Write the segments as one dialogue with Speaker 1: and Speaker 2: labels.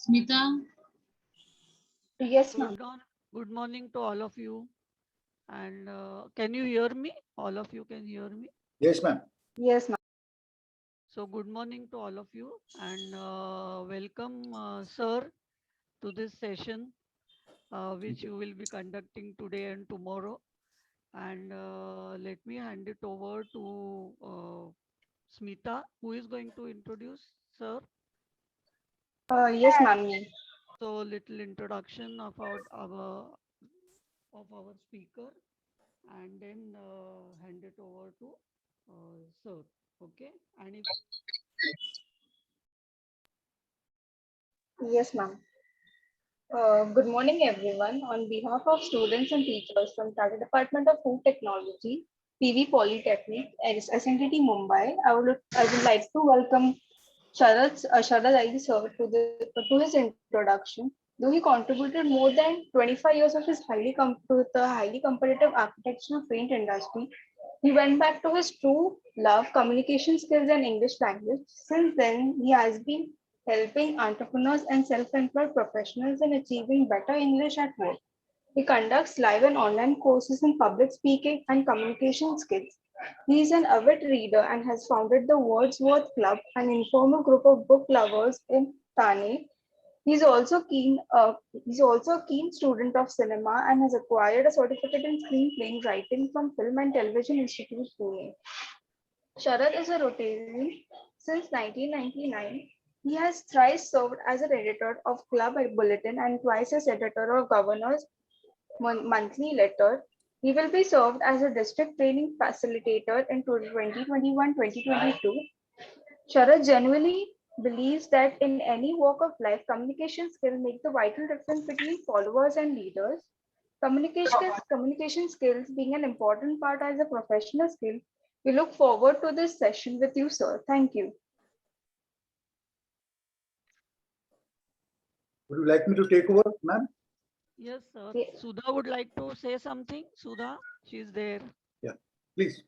Speaker 1: Smita?
Speaker 2: Yes, ma'am.
Speaker 3: Good morning to all of you. And can you hear me? All of you can hear me?
Speaker 4: Yes, ma'am.
Speaker 2: Yes, ma'am.
Speaker 3: So good morning to all of you and welcome, sir, to this session, which you will be conducting today and tomorrow. And let me hand it over to Smita, who is going to introduce, sir.
Speaker 2: Yes, ma'am.
Speaker 3: So little introduction about our speaker, and then hand it over to sir. Okay. And if
Speaker 2: Yes, ma'am. Good morning, everyone. On behalf of students and teachers from Tata Department of Food Technology, PV Polytechnic, and SNTT Mumbai, I would like to welcome Sharad Ali sir to his introduction. Though he contributed more than 25 years of his to the highly competitive architectural paint industry, he went back to his true love, communication skills, and English language. Since then, he has been helping entrepreneurs and self-employed professionals in achieving better English at work. He conducts live and online courses in public speaking and communication skills. He is an avid reader and has founded the Wordsworth Club, an informal group of book lovers in Thane. He's also a keen student of cinema and has acquired a certificate in screenplay writing from Film and Television Institute, Pune. Sharad is a Rotarian since 1999. He has thrice served as an editor of Club Bulletin and twice as editor of Governor's monthly letter. He will be served as a district training facilitator in 2021-2022. Sharad genuinely believes that in any walk of life, communication skills make the vital difference between followers and leaders. Communication skills being an important part as a professional skill. We look forward to this session with you, sir. Thank you.
Speaker 4: Would you like me to take over, ma'am?
Speaker 3: yes, sir.
Speaker 2: Yes.
Speaker 3: Sudha would like to say something. Sudha, she's there.
Speaker 4: Yeah, please.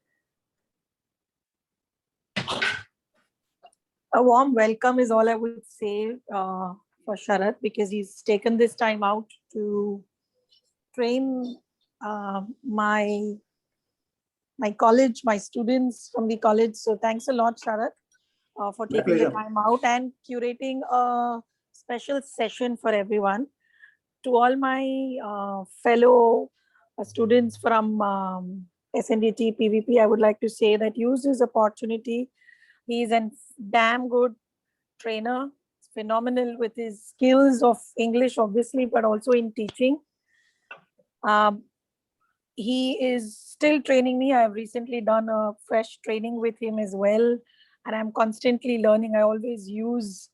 Speaker 5: A warm welcome is all I would say for Sharad, because he's taken this time out to train my college, my students from the college. So thanks a lot, Sharad, for
Speaker 4: My
Speaker 5: taking the
Speaker 4: pleasure.
Speaker 5: time out and curating a special session for everyone. To all my fellow students from SNDT PVP, I would like to say that use this opportunity. He's a damn good trainer, phenomenal with his skills of English, obviously, but also in teaching. He is still training me. I've recently done a fresh training with him as well, and I'm constantly learning. I always use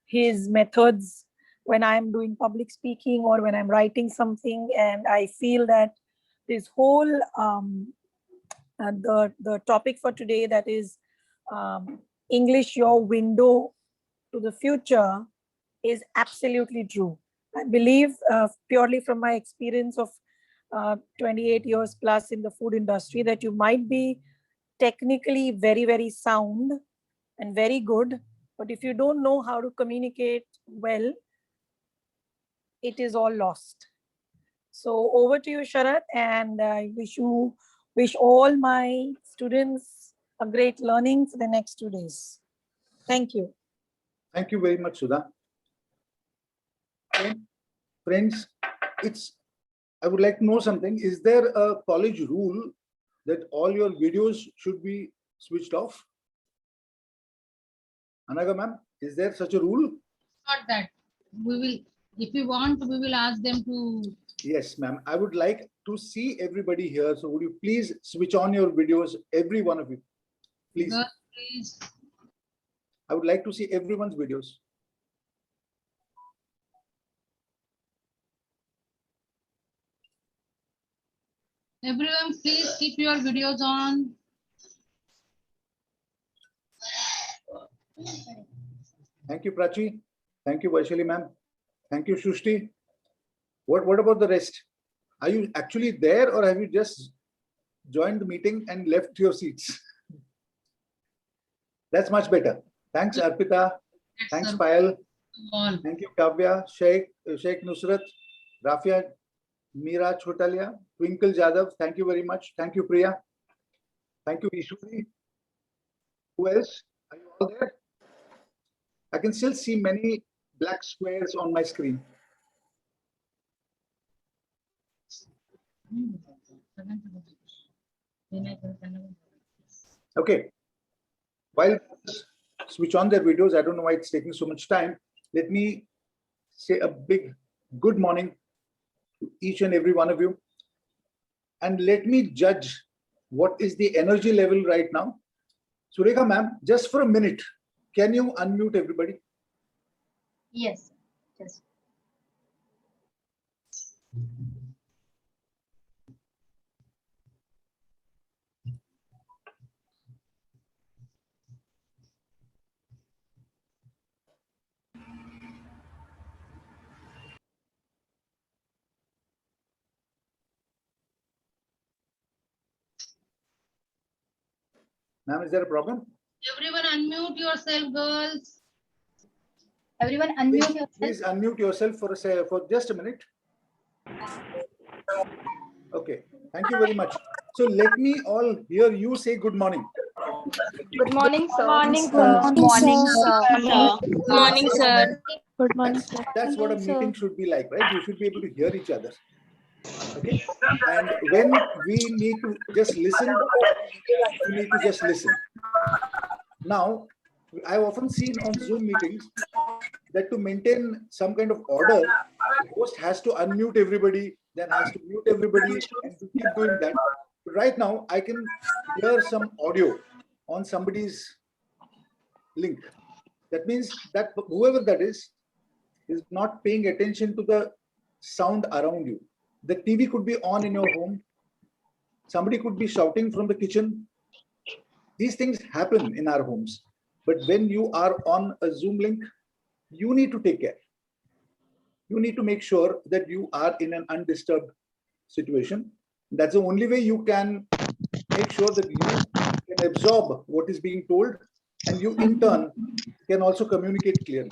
Speaker 5: his methods when I'm doing public speaking or when I'm writing something, and I feel that this whole the topic for today, that is English, your window to the future, is absolutely true. I believe purely from my experience of 28 years plus in the food industry, that you might be technically very, very sound and very good, but if you don't know how to communicate well, it is all lost. So over to you, Sharad, and I wish all my students a great learning for the next 2 days. Thank you.
Speaker 4: Thank you very much, Sudha. Friends, I would like to know something. Is there a college rule that all your videos should be switched off? Anaga ma'am, is there such a rule?
Speaker 1: Not that. We will, if you want, we will ask them to.
Speaker 4: Yes, ma'am. I would like to see everybody here. So would you please switch on your videos, every one of you? Please.
Speaker 1: Girl, please.
Speaker 4: I would like to see everyone's videos.
Speaker 1: Everyone, please keep your videos on.
Speaker 4: Thank you, Prachi. Thank you, Vaishali ma'am. Thank you, Shushti. What about the rest? Are you actually there, or have you just joined the meeting and left your seats? That's much better. Thanks, Arpita. Thanks, Payal.
Speaker 1: All.
Speaker 4: Thank you, Kavya, Sheikh Nusrat, Rafia, Meera Chotalia, Twinkle Jadhav. Thank you very much. Thank you, Priya. Thank you, Ishwari. Who else? Are you all there? I can still see many black squares on my screen. Okay. While switch on their videos, I don't know why it's taking so much time. Let me say a big good morning to each and every one of you. And let me judge what is the energy level right now. Surekha ma'am, just for a minute, can you unmute everybody?
Speaker 2: Yes. Yes.
Speaker 4: Ma'am, is there a problem?
Speaker 1: Everyone unmute yourself, girls.
Speaker 2: Everyone unmute yourself.
Speaker 4: Please unmute yourself for just a minute. Okay, thank you very much. So let me all hear you say good morning.
Speaker 2: Good morning, sir.
Speaker 6: Morning,
Speaker 2: sir.
Speaker 6: Morning, sir.
Speaker 2: Good morning, sir.
Speaker 6: Good morning, sir.
Speaker 4: That's what a meeting should be like, right? You should be able to hear each other. Okay. And when we need to just listen, you need to just listen. Now, I've often seen on Zoom meetings that to maintain some kind of order, the host has to unmute everybody, then has to mute everybody, and to keep doing that. But right now, I can hear some audio on somebody's link. That means that whoever that is not paying attention to the sound around you. The TV could be on in your home. Somebody could be shouting from the kitchen. These things happen in our homes. But when you are on a Zoom link, you need to take care. You need to make sure that you are in an undisturbed situation. That's the only way you can make sure that you can absorb what is being told, and you in turn can also communicate clearly.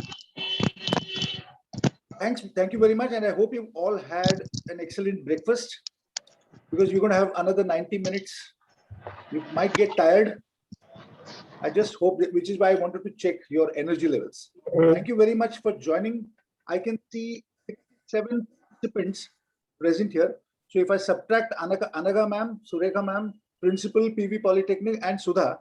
Speaker 4: Thank you very much, and I hope you all had an excellent breakfast, because you're going to have another 90 minutes. You might get tired. I just hope that, which is why I wanted to check your energy levels. Thank you very much for joining. I can see 7 participants present here. So if I subtract Anaga ma'am, Surekha ma'am, Principal PV Polytechnic, and Sudha,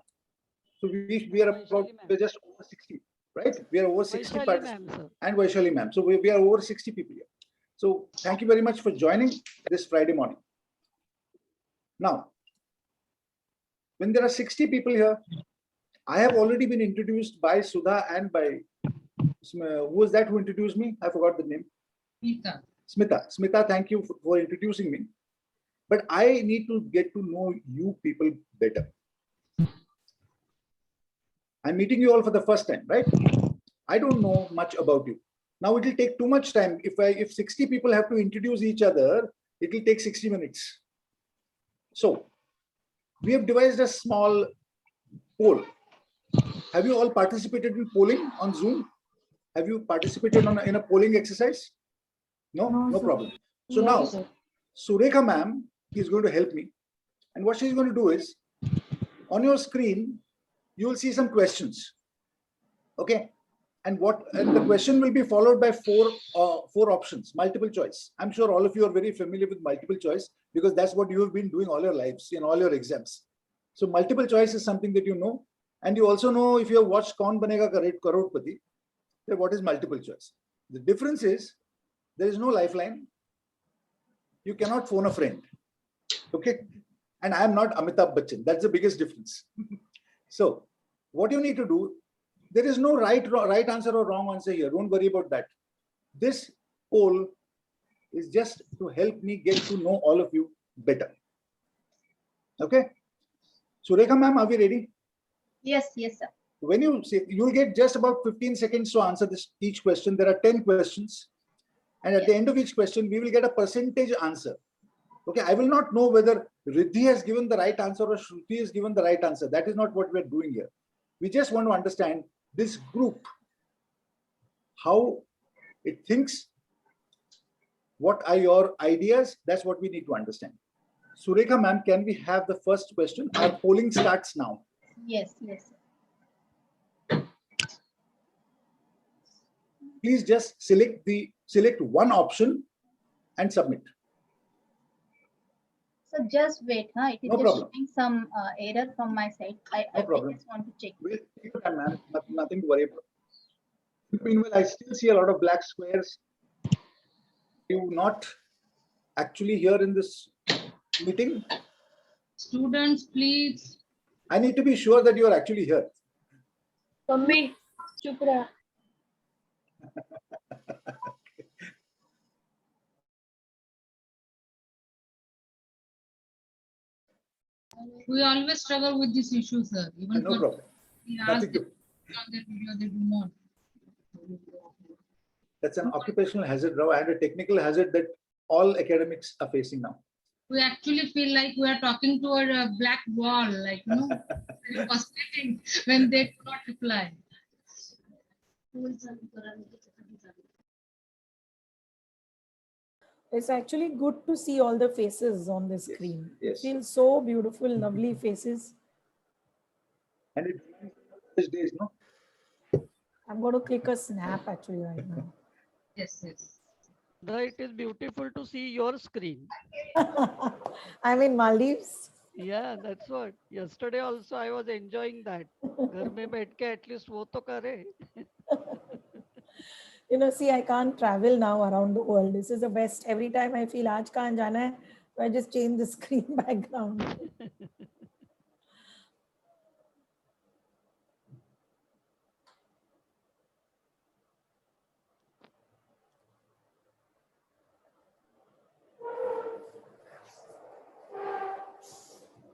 Speaker 4: so we are about, we're just over 60, right? We are over 60 participants, and Vaishali ma'am. So we are over 60 people here. So thank you very much for joining this Friday morning. Now, when there are 60 people here, I have already been introduced by Sudha and by, who was that who introduced me? I forgot the name. Smita, thank you for introducing me. But I need to get to know you people better. I'm meeting you all for the first time, right? I don't know much about you. Now it will take too much time. If 60 people have to introduce each other, it will take 60 minutes. So we have devised a small poll. Have you all participated in polling on Zoom? Have you participated in a polling exercise? No problem. So now, Surekha ma'am is going to help me. And what she's going to do is, on your screen, you will see some questions. Okay. And the question will be followed by four options, multiple choice. I'm sure all of you are very familiar with multiple choice, because that's what you have been doing all your lives in all your exams. So multiple choice is something that you know. And you also know, if you have watched Kaun Banega Crorepati, what is multiple choice. The difference is, there is no lifeline. You cannot phone a friend. Okay. And I am not Amitabh Bachchan. That's the biggest difference. So what you need to do, there is no right answer or wrong answer here. Don't worry about that. This poll is just to help me get to know all of you better. Okay. Surekha ma'am, are we ready?
Speaker 2: Yes, sir.
Speaker 4: When you say, you'll get just about 15 seconds to answer each question. There are 10 questions. And at the end of each question, we will get a percentage answer. Okay, I will not know whether Riddhi has given the right answer or Shruti has given the right answer. That is not what we're doing here. We just want to understand this group. how it thinks, what are your ideas? That's what we need to understand. Surekha ma'am, can we have the first question? Our polling starts now.
Speaker 1: Yes, yes.
Speaker 4: Please just select one option and submit.
Speaker 7: So just wait, huh? It is
Speaker 4: No
Speaker 7: just
Speaker 4: problem.
Speaker 7: showing some error from my side. I
Speaker 4: problem.
Speaker 7: just want to check.
Speaker 4: We'll take your time, ma'am. Nothing to worry about. Meanwhile, I still see a lot of black squares. You not actually here in this meeting?
Speaker 1: Students, please.
Speaker 4: I need to be sure that you are actually here.
Speaker 6: Mummy, chup raha.
Speaker 1: We always struggle with this issue, sir. Even
Speaker 4: No
Speaker 1: for
Speaker 4: problem.
Speaker 1: we ask
Speaker 4: Nothing
Speaker 1: them
Speaker 4: to.
Speaker 1: on their video, they do not.
Speaker 4: That's an occupational hazard now and a technical hazard that all academics are facing now.
Speaker 1: We actually feel like we are talking to a black wall, like, you know, very frustrating when they do not reply.
Speaker 5: It's actually good to see all the faces on the screen.
Speaker 4: Yes.
Speaker 5: Feels so beautiful, lovely faces.
Speaker 4: And it reminds me of those days, no?
Speaker 5: I'm going to click a snap actually right now.
Speaker 1: Yes, yes.
Speaker 3: It is beautiful to see your screen.
Speaker 5: I'm in Maldives.
Speaker 3: Yeah, that's what. Yesterday also I was enjoying that. घर में बैठ के at least वो तो करे.
Speaker 5: You know, see, I can't travel now around the world. This is the best. Every time I feel aaj kahan jana hai, so I just change the screen background.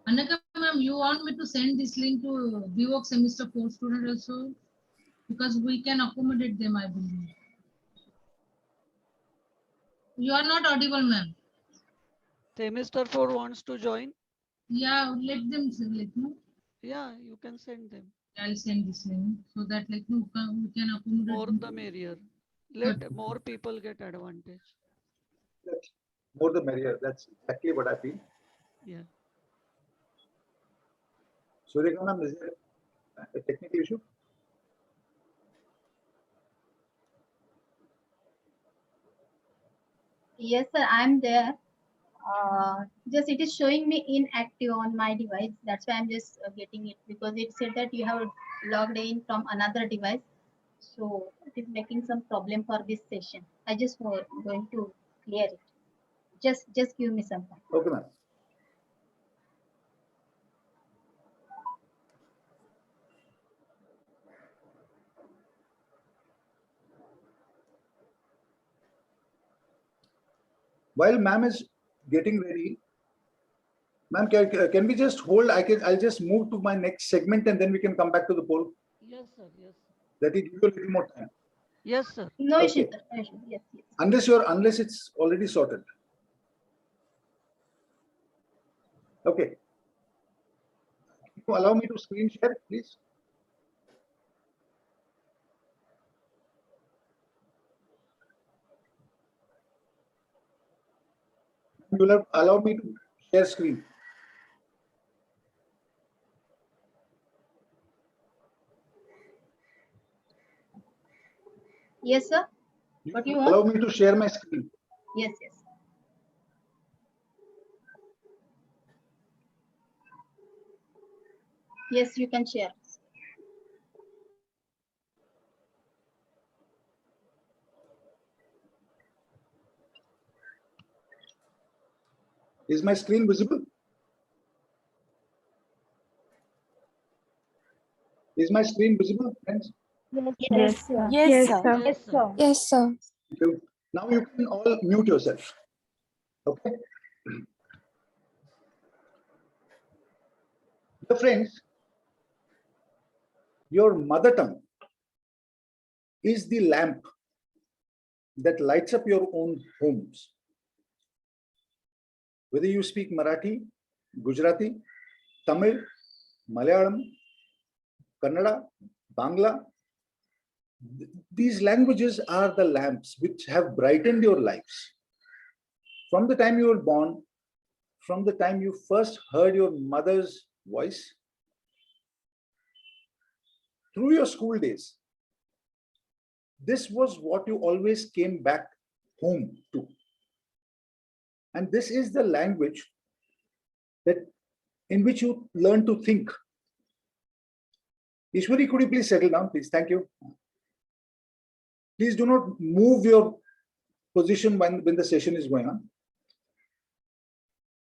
Speaker 1: Anaka ma'am, you want me to send this link to BVOC semester 4 student also? Because we can accommodate them, I believe. You are not audible, ma'am.
Speaker 3: Semester 4 wants to join?
Speaker 1: Yeah, let them select, no?
Speaker 3: Yeah, you can send them.
Speaker 1: I'll send this link so that like no, we can accommodate.
Speaker 3: More
Speaker 1: them.
Speaker 3: the merrier. Let more people get advantage.
Speaker 4: More the merrier. That's exactly what I feel.
Speaker 3: Yeah.
Speaker 4: Surekha ma'am, is there a technical issue?
Speaker 7: Yes, sir, I'm there. Just it is showing me inactive on my device. That's why I'm just getting it, because it said that you have logged in from another device. So it is making some problem for this session. I just going to clear it. Just give me some time.
Speaker 4: Okay, ma'am. While ma'am is getting ready, ma'am, can we just hold? I'll just move to my next segment and then we can come back to the poll.
Speaker 3: Yes, sir. Yes.
Speaker 4: That will give you a little more time.
Speaker 3: Yes, sir.
Speaker 7: No issue,
Speaker 4: Okay.
Speaker 7: sir. No issue. Yes, yes.
Speaker 4: Unless it's already sorted. Okay. Can you allow me to screen share, please? You will have allow me to share screen.
Speaker 7: Yes, sir. What you want?
Speaker 4: Allow me to share my screen.
Speaker 7: Yes, yes. Yes, you can share.
Speaker 4: Is my screen visible? Is my screen visible, friends?
Speaker 6: Yes, sir.
Speaker 8: Yes, sir.
Speaker 3: Yes, sir.
Speaker 8: Yes, sir.
Speaker 4: Thank you. Now you can all mute yourself. Okay. Dear friends, your mother tongue is the lamp that lights up your own homes. Whether you speak Marathi, Gujarati, Tamil, Malayalam, Kannada, Bangla, These languages are the lamps which have brightened your lives. From the time you were born, from the time you first heard your mother's voice, through your school days, this was what you always came back home to. And this is the language that in which you learn to think. Ishwari, could you please settle down, please? Thank you. Please do not move your position when the session is going on.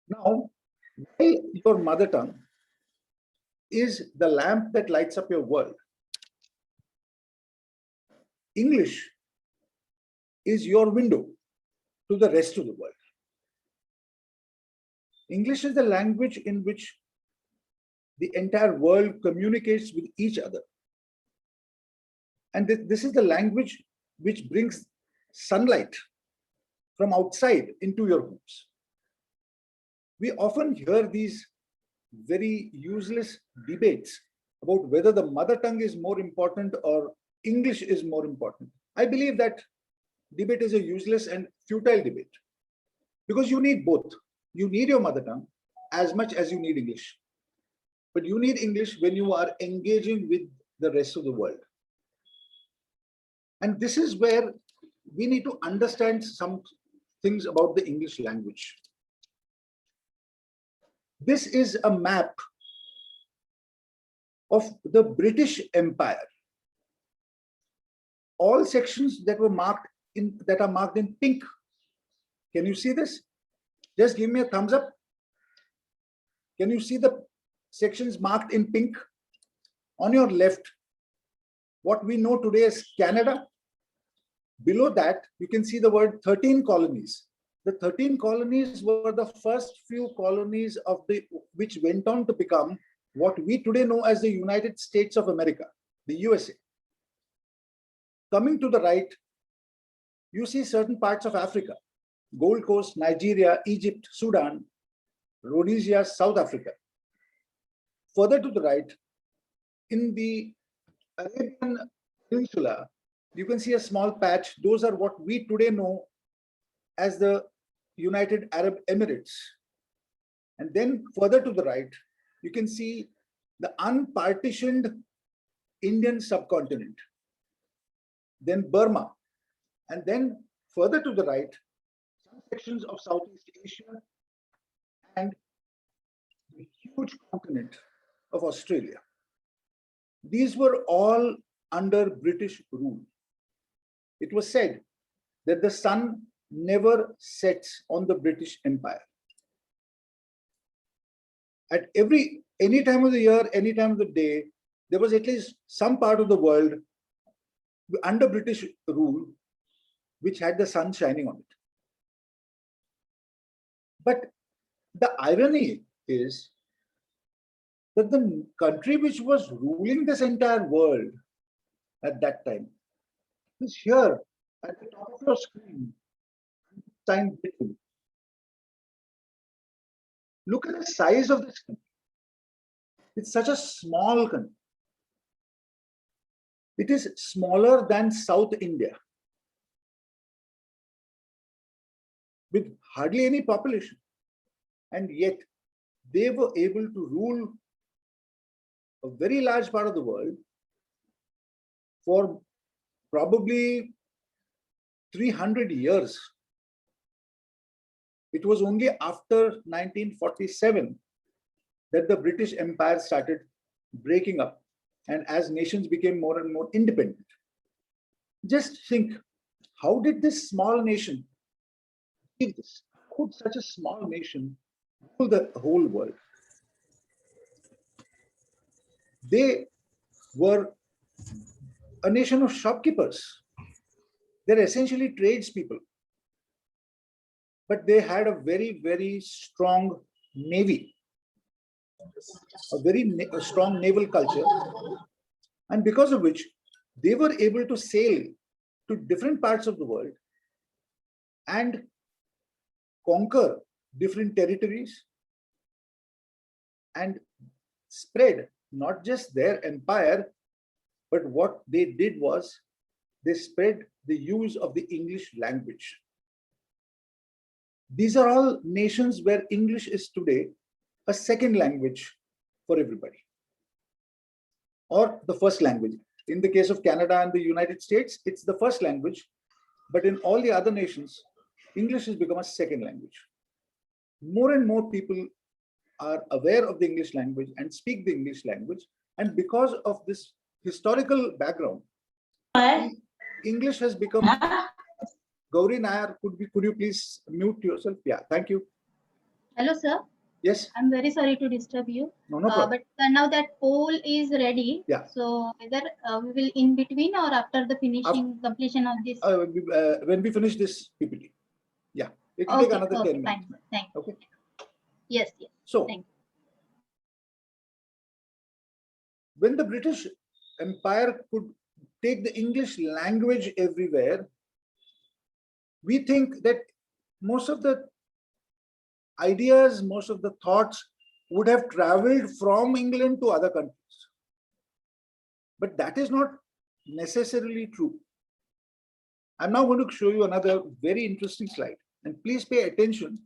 Speaker 4: Now, while your mother tongue is the lamp that lights up your world, English is your window to the rest of the world. English is the language in which the entire world communicates with each other. And this is the language which brings sunlight from outside into your homes. We often hear these very useless debates about whether the mother tongue is more important or English is more important. I believe that debate is a useless and futile debate because you need both. You need your mother tongue as much as you need English. But you need English when you are engaging with the rest of the world. And this is where we need to understand some things about the English language. This is a map of the British Empire. All sections that were marked in that are marked in pink. Can you see this? Just give me a thumbs up. Can you see the sections marked in pink? On your left, what we know today as Canada. Below that, you can see the word 13 colonies. The 13 colonies were the first few colonies of which went on to become what we today know as the United States of America, the USA. Coming to the right, you see certain parts of Africa, Gold Coast, Nigeria, Egypt, Sudan, Rhodesia, South Africa. Further to the right, in the Arabian Peninsula, you can see a small patch. Those are what we today know as the United Arab Emirates. And then further to the right, you can see the unpartitioned Indian subcontinent, then Burma, and then further to the right, some sections of Southeast Asia and the huge continent of Australia. These were all under British rule. It was said that the sun never sets on the British Empire. At any time of the year, any time of the day, there was at least some part of the world under British rule which had the sun shining on it. But the irony is that the country which was ruling this entire world at that time is here at the top of your screen, signed Britain. Look at the size of this country. It's such a small country. It is smaller than South India, with hardly any population. And yet they were able to rule a very large part of the world for probably 300 years. It was only after 1947 that the British Empire started breaking up, and as nations became more and more independent. Just think, how did this small nation achieve this? How could such a small nation rule the whole world? They were a nation of shopkeepers. They're essentially tradespeople. But they had a very, very strong navy, a very strong naval culture, and because of which they were able to sail to different parts of the world and conquer different territories and spread not just their empire, but what they did was they spread the use of the English language. These are all nations where English is today a second language for everybody, or the first language. In the case of Canada and the United States, it's the first language, but in all the other nations, English has become a second language. More and more people are aware of the English language and speak the English language. And because of this historical background, English has become. Gauri Nair, could you please mute yourself? Yeah, thank you.
Speaker 7: Hello, sir.
Speaker 4: Yes,
Speaker 7: I'm very sorry to disturb you.
Speaker 4: no problem.
Speaker 7: But now that poll is ready.
Speaker 4: Yeah.
Speaker 7: So whether we will in between or after the completion of this.
Speaker 4: When we finish this PPT. Yeah, it will take another 10 minutes.
Speaker 7: Fine. Thank you.
Speaker 4: Okay.
Speaker 7: Yes.
Speaker 4: So,
Speaker 7: Thank you.
Speaker 4: when the British Empire could take the English language everywhere, we think that most of the ideas, most of the thoughts would have traveled from England to other countries. But that is not necessarily true. I'm now going to show you another very interesting slide, and please pay attention.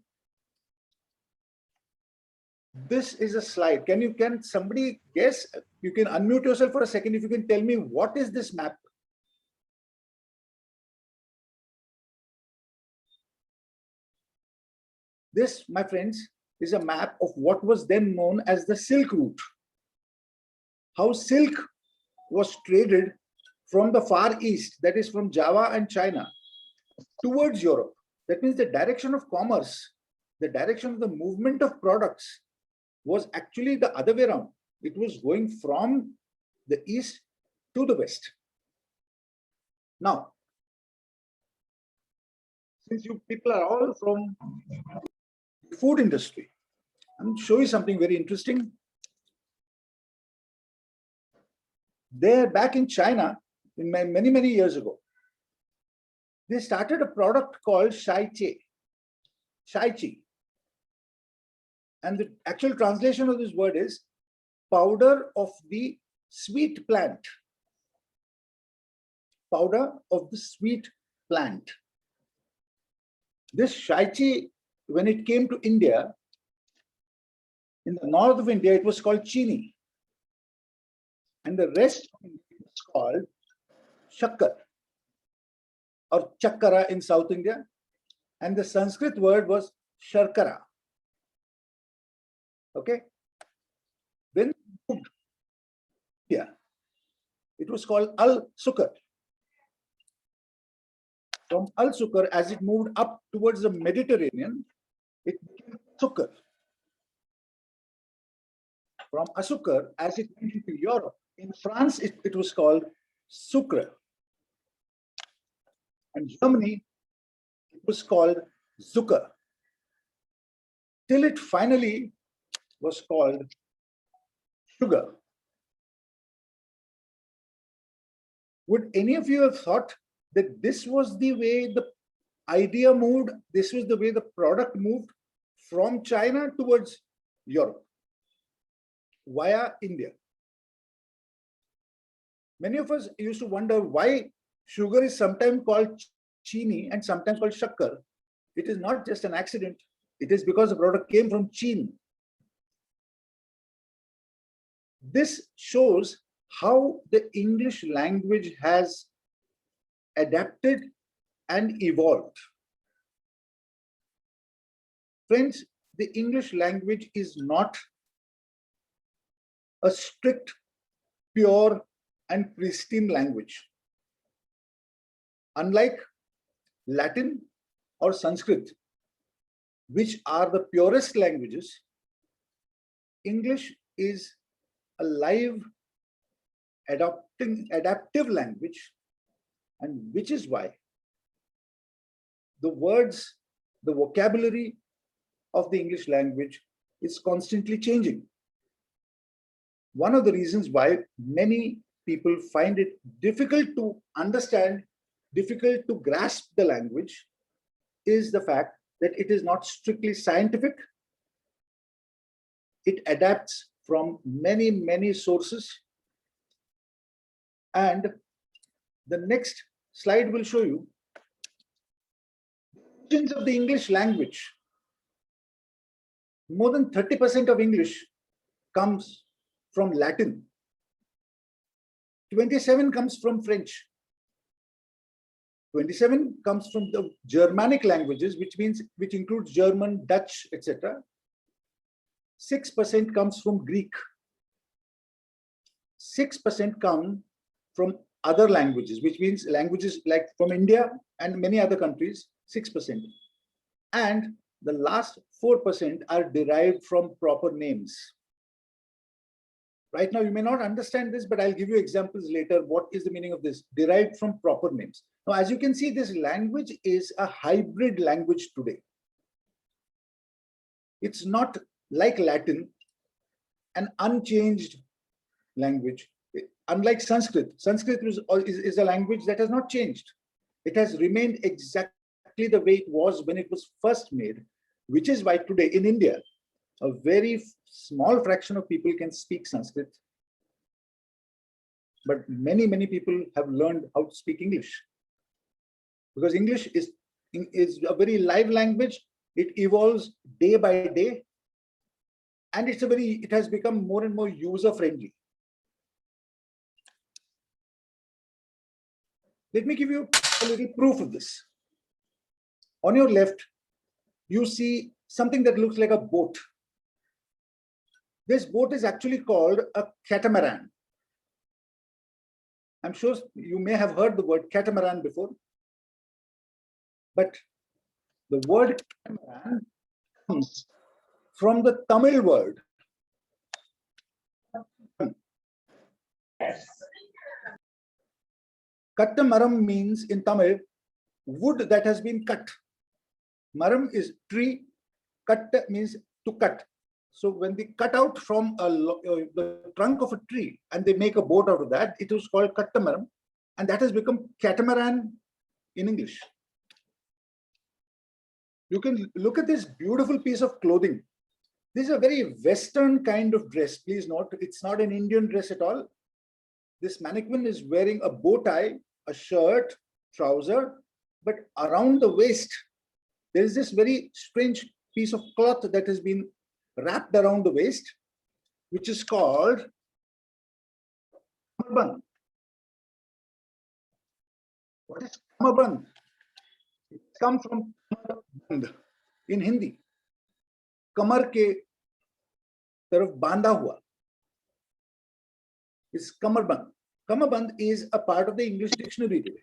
Speaker 4: This is a slide. Can somebody guess? You can unmute yourself for a second if you can tell me what is this map? This, my friends, is a map of what was then known as the Silk Route. How silk was traded from the Far East, that is from Java and China, towards Europe. That means the direction of commerce, the direction of the movement of products was actually the other way around. It was going from the east to the west. Now, since you people are all from the food industry, I'm going to show you something very interesting. There, back in China, many years ago, they started a product called Shai Chi. And the actual translation of this word is powder of the sweet plant. Powder of the sweet plant. This Shai Chi, when it came to India, in the north of India, it was called Chini. And the rest of India is called Shakkar or Chakkara in South India. And the Sanskrit word was Sharkara. Okay. When it was called Al-Sukar. From Al-Sukar, as it moved up towards the Mediterranean, it became Sukar. From Asukar, as it went into Europe, in France, it was called Sucre. And Germany, it was called Zucker. Till it finally was called sugar. Would any of you have thought that this was the way the idea moved, this was the way the product moved from China towards Europe, via India? Many of us used to wonder why sugar is sometimes called chini and sometimes called shakkar. It is not just an accident. It is because the product came from Chin. This shows how the English language has adapted and evolved. Friends, the English language is not a strict, pure, and pristine language. Unlike Latin or Sanskrit, which are the purest languages, English is a live, adaptive language, and which is why the words, the vocabulary of the English language is constantly changing. One of the reasons why many people find it difficult to understand, difficult to grasp the language is the fact that it is not strictly scientific. It adapts from many sources. And the next slide will show you origins of the English language. More than 30% of English comes from Latin. 27 comes from French. 27 comes from the Germanic languages, which includes German, Dutch, etc. 6% comes from Greek. 6% come from other languages, which means languages like from India and many other countries, 6%. And the last 4% are derived from proper names. Right now, you may not understand this, but I'll give you examples later. What is the meaning of this? Derived from proper names. Now, as you can see, this language is a hybrid language today. It's not like Latin, an unchanged language. Unlike Sanskrit, Sanskrit is a language that has not changed. It has remained exactly the way it was when it was first made, which is why today in India, a very small fraction of people can speak Sanskrit. But many, many people have learned how to speak English. Because English is a very live language. It evolves day by day. And it has become more and more user-friendly. Let me give you a little proof of this. On your left, you see something that looks like a boat. This boat is actually called a catamaran. I'm sure you may have heard the word catamaran before, but the word catamaran comes from the Tamil word. Kattamaram means in Tamil, wood that has been cut. Maram is tree, katta means to cut. So when they cut out from the trunk of a tree and they make a boat out of that, it was called kattamaram, and that has become catamaran in English. You can look at this beautiful piece of clothing. This is a very Western kind of dress. Please note, it's not an Indian dress at all. This mannequin is wearing a bow tie, a shirt, trouser, but around the waist, there is this very strange piece of cloth that has been wrapped around the waist, which is called kamarband. What is kamarband? It comes from kamarband in Hindi. Kamar ke taraf banda hua is kamarband. Kamarband is a part of the English dictionary today.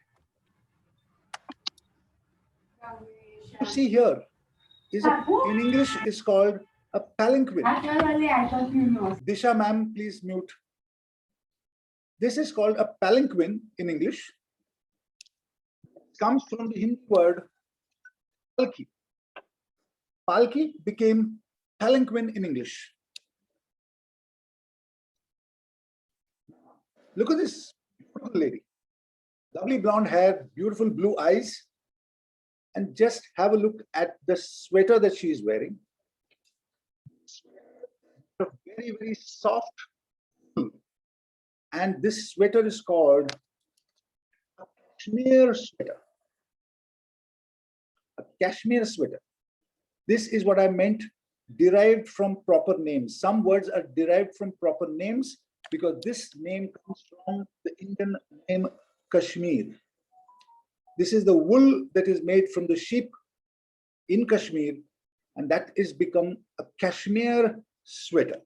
Speaker 4: You see here is in English is called a palanquin. Disha ma'am, please mute. This is called a palanquin in English. It comes from the Hindi word palki. Palki became palanquin in English. Look at this beautiful lady. Lovely blonde hair, beautiful blue eyes. And just have a look at the sweater that she is wearing. Very, very soft. And this sweater is called a cashmere sweater. A cashmere sweater. This is what I meant, derived from proper names. Some words are derived from proper names because this name comes from the Indian name Kashmir. This is the wool that is made from the sheep in Kashmir, and that is become a cashmere sweater.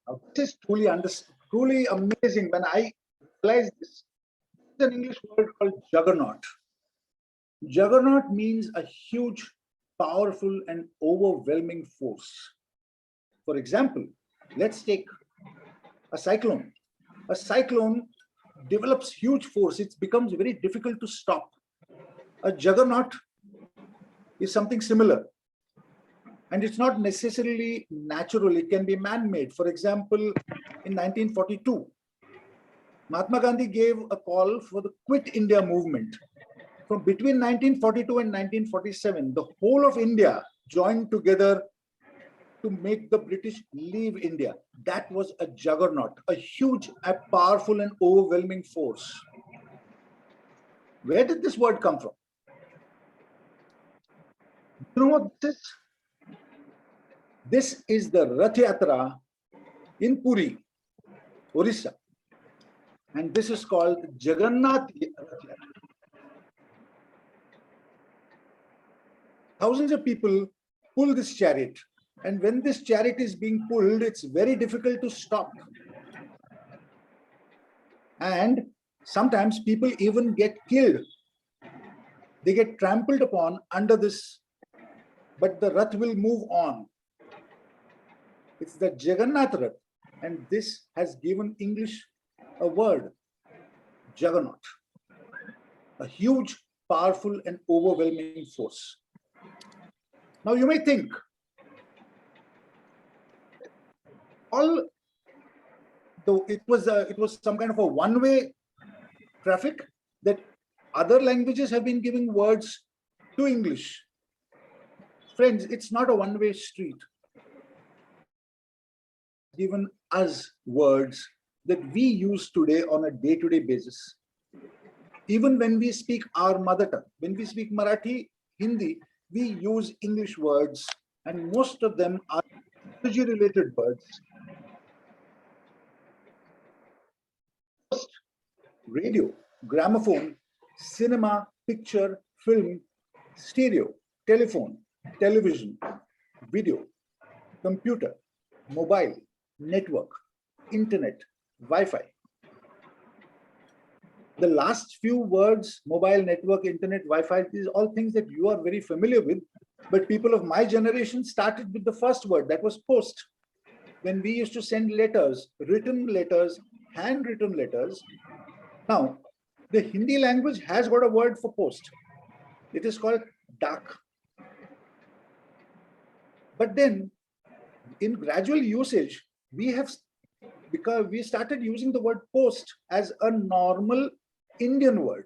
Speaker 4: Now, this is truly amazing. When I realized this, there's an English word called juggernaut. Juggernaut means a huge, powerful, and overwhelming force. For example, let's take a cyclone. A cyclone develops huge force. It becomes very difficult to stop. A juggernaut is something similar. And it's not necessarily natural. It can be man-made. For example, in 1942, Mahatma Gandhi gave a call for the Quit India movement. From between 1942 and 1947, the whole of India joined together to make the British leave India. That was a juggernaut, a huge, a powerful and overwhelming force. Where did this word come from? You know what this is? This is the Rath Yatra in Puri, Orissa. And this is called Jagannath Rath Yatra. Thousands of people pull this chariot. And when this chariot is being pulled, it's very difficult to stop. And sometimes people even get killed. They get trampled upon under this, but the Rath will move on. It's the Jagannath Rath, and this has given English a word, Juggernaut, a huge, powerful, and overwhelming force. Now you may think, though it was some kind of a one-way traffic, that other languages have been giving words to English. Friends, it's not a one-way street. Given us words that we use today on a day-to-day basis. Even when we speak our mother tongue, when we speak Marathi, Hindi, we use English words, and most of them are technology-related words. First, radio, gramophone, cinema, picture, film, stereo, telephone, television, video, computer, mobile, network, internet, Wi-Fi. The last few words, mobile, network, internet, Wi-Fi, these are all things that you are very familiar with. But people of my generation started with the first word, that was post. When we used to send letters, written letters, handwritten letters. Now, the Hindi language has got a word for post. It is called dak. But then, in gradual usage, because we started using the word post as a normal Indian word.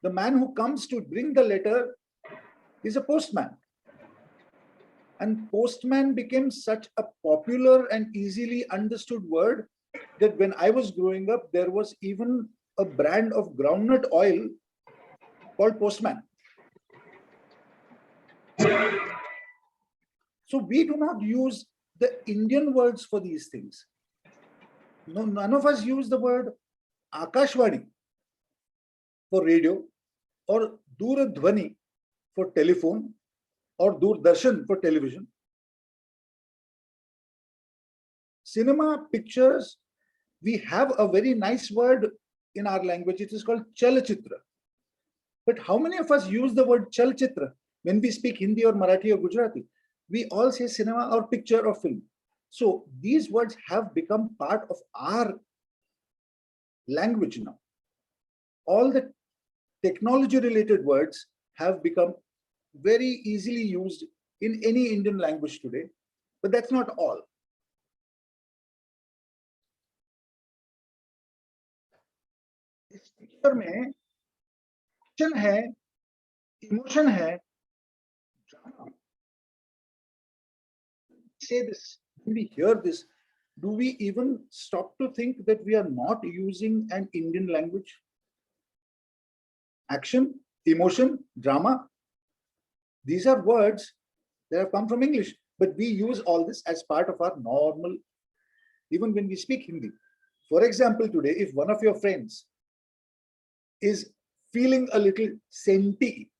Speaker 4: The man who comes to bring the letter is a postman. And postman became such a popular and easily understood word that when I was growing up, there was even a brand of groundnut oil called Postman. So we do not use the Indian words for these things. No, none of us use the word Akashvani for radio, or Dooradhvani for telephone, or Doordarshan for television. Cinema, pictures, we have a very nice word in our language. It is called Chalachitra. But how many of us use the word Chalachitra when we speak Hindi or Marathi or Gujarati? We all say cinema or picture or film. So these words have become part of our language now. All the technology related words have become very easily used in any Indian language today, but that's not all. इस picture में action है, emotion है, drama. Say this, when we hear this, do we even stop to think that we are not using an Indian language? Action, emotion, drama, these are words that have come from English, but we use all this as part of our normal, even when we speak Hindi. For example, today, if one of your friends is feeling a little senti,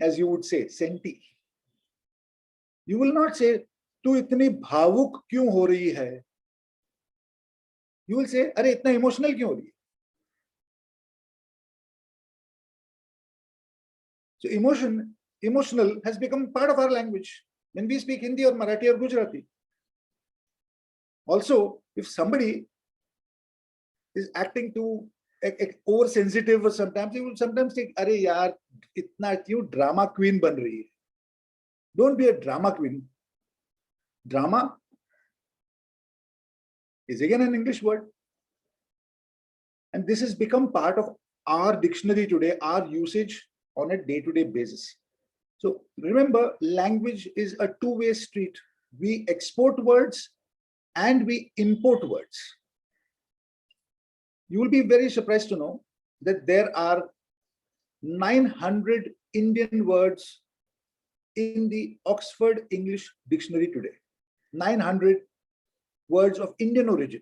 Speaker 4: as you would say, senti, you will not say, "Tu itni bhavuk kyun ho rahi hai?" You will say, "Arey, itna emotional kyun ho rahi hai?" So emotional has become part of our language when we speak Hindi or Marathi or Gujarati. Also, if somebody is acting too oversensitive, or sometimes he will sometimes think, "Arey yaar, itna kyun drama queen ban rahi hai?" Don't be a drama queen. Drama is again an English word. And this has become part of our dictionary today, our usage on a day-to-day basis. So remember, language is a two-way street. We export words and we import words. You will be very surprised to know that there are 900 Indian words in the Oxford English Dictionary today. 900 words of Indian origin.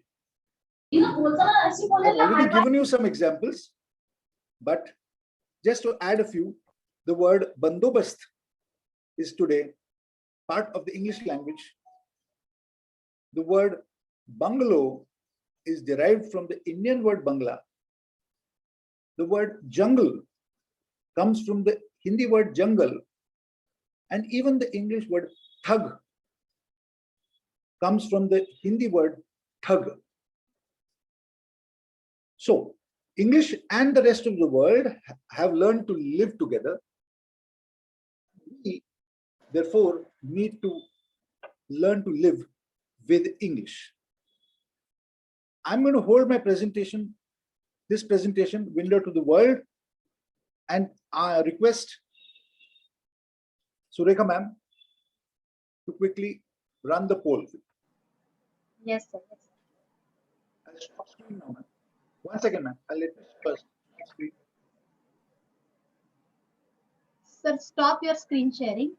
Speaker 4: I've already given you some examples, but just to add a few, the word bandobast is today part of the English language. The word bungalow is derived from the Indian word bangla. The word jungle comes from the Hindi word jungle, and even the English word thug comes from the Hindi word thug. So English and the rest of the world have learned to live together. We therefore need to learn to live with English. I'm going to hold my presentation, this presentation, window to the world, and I request Surekha ma'am to quickly run the poll.
Speaker 7: Yes, sir. Yes, sir.
Speaker 4: I'll stop screen now, ma'am. 1 second, ma'am. I'll let this first screen.
Speaker 7: Sir, stop your screen sharing.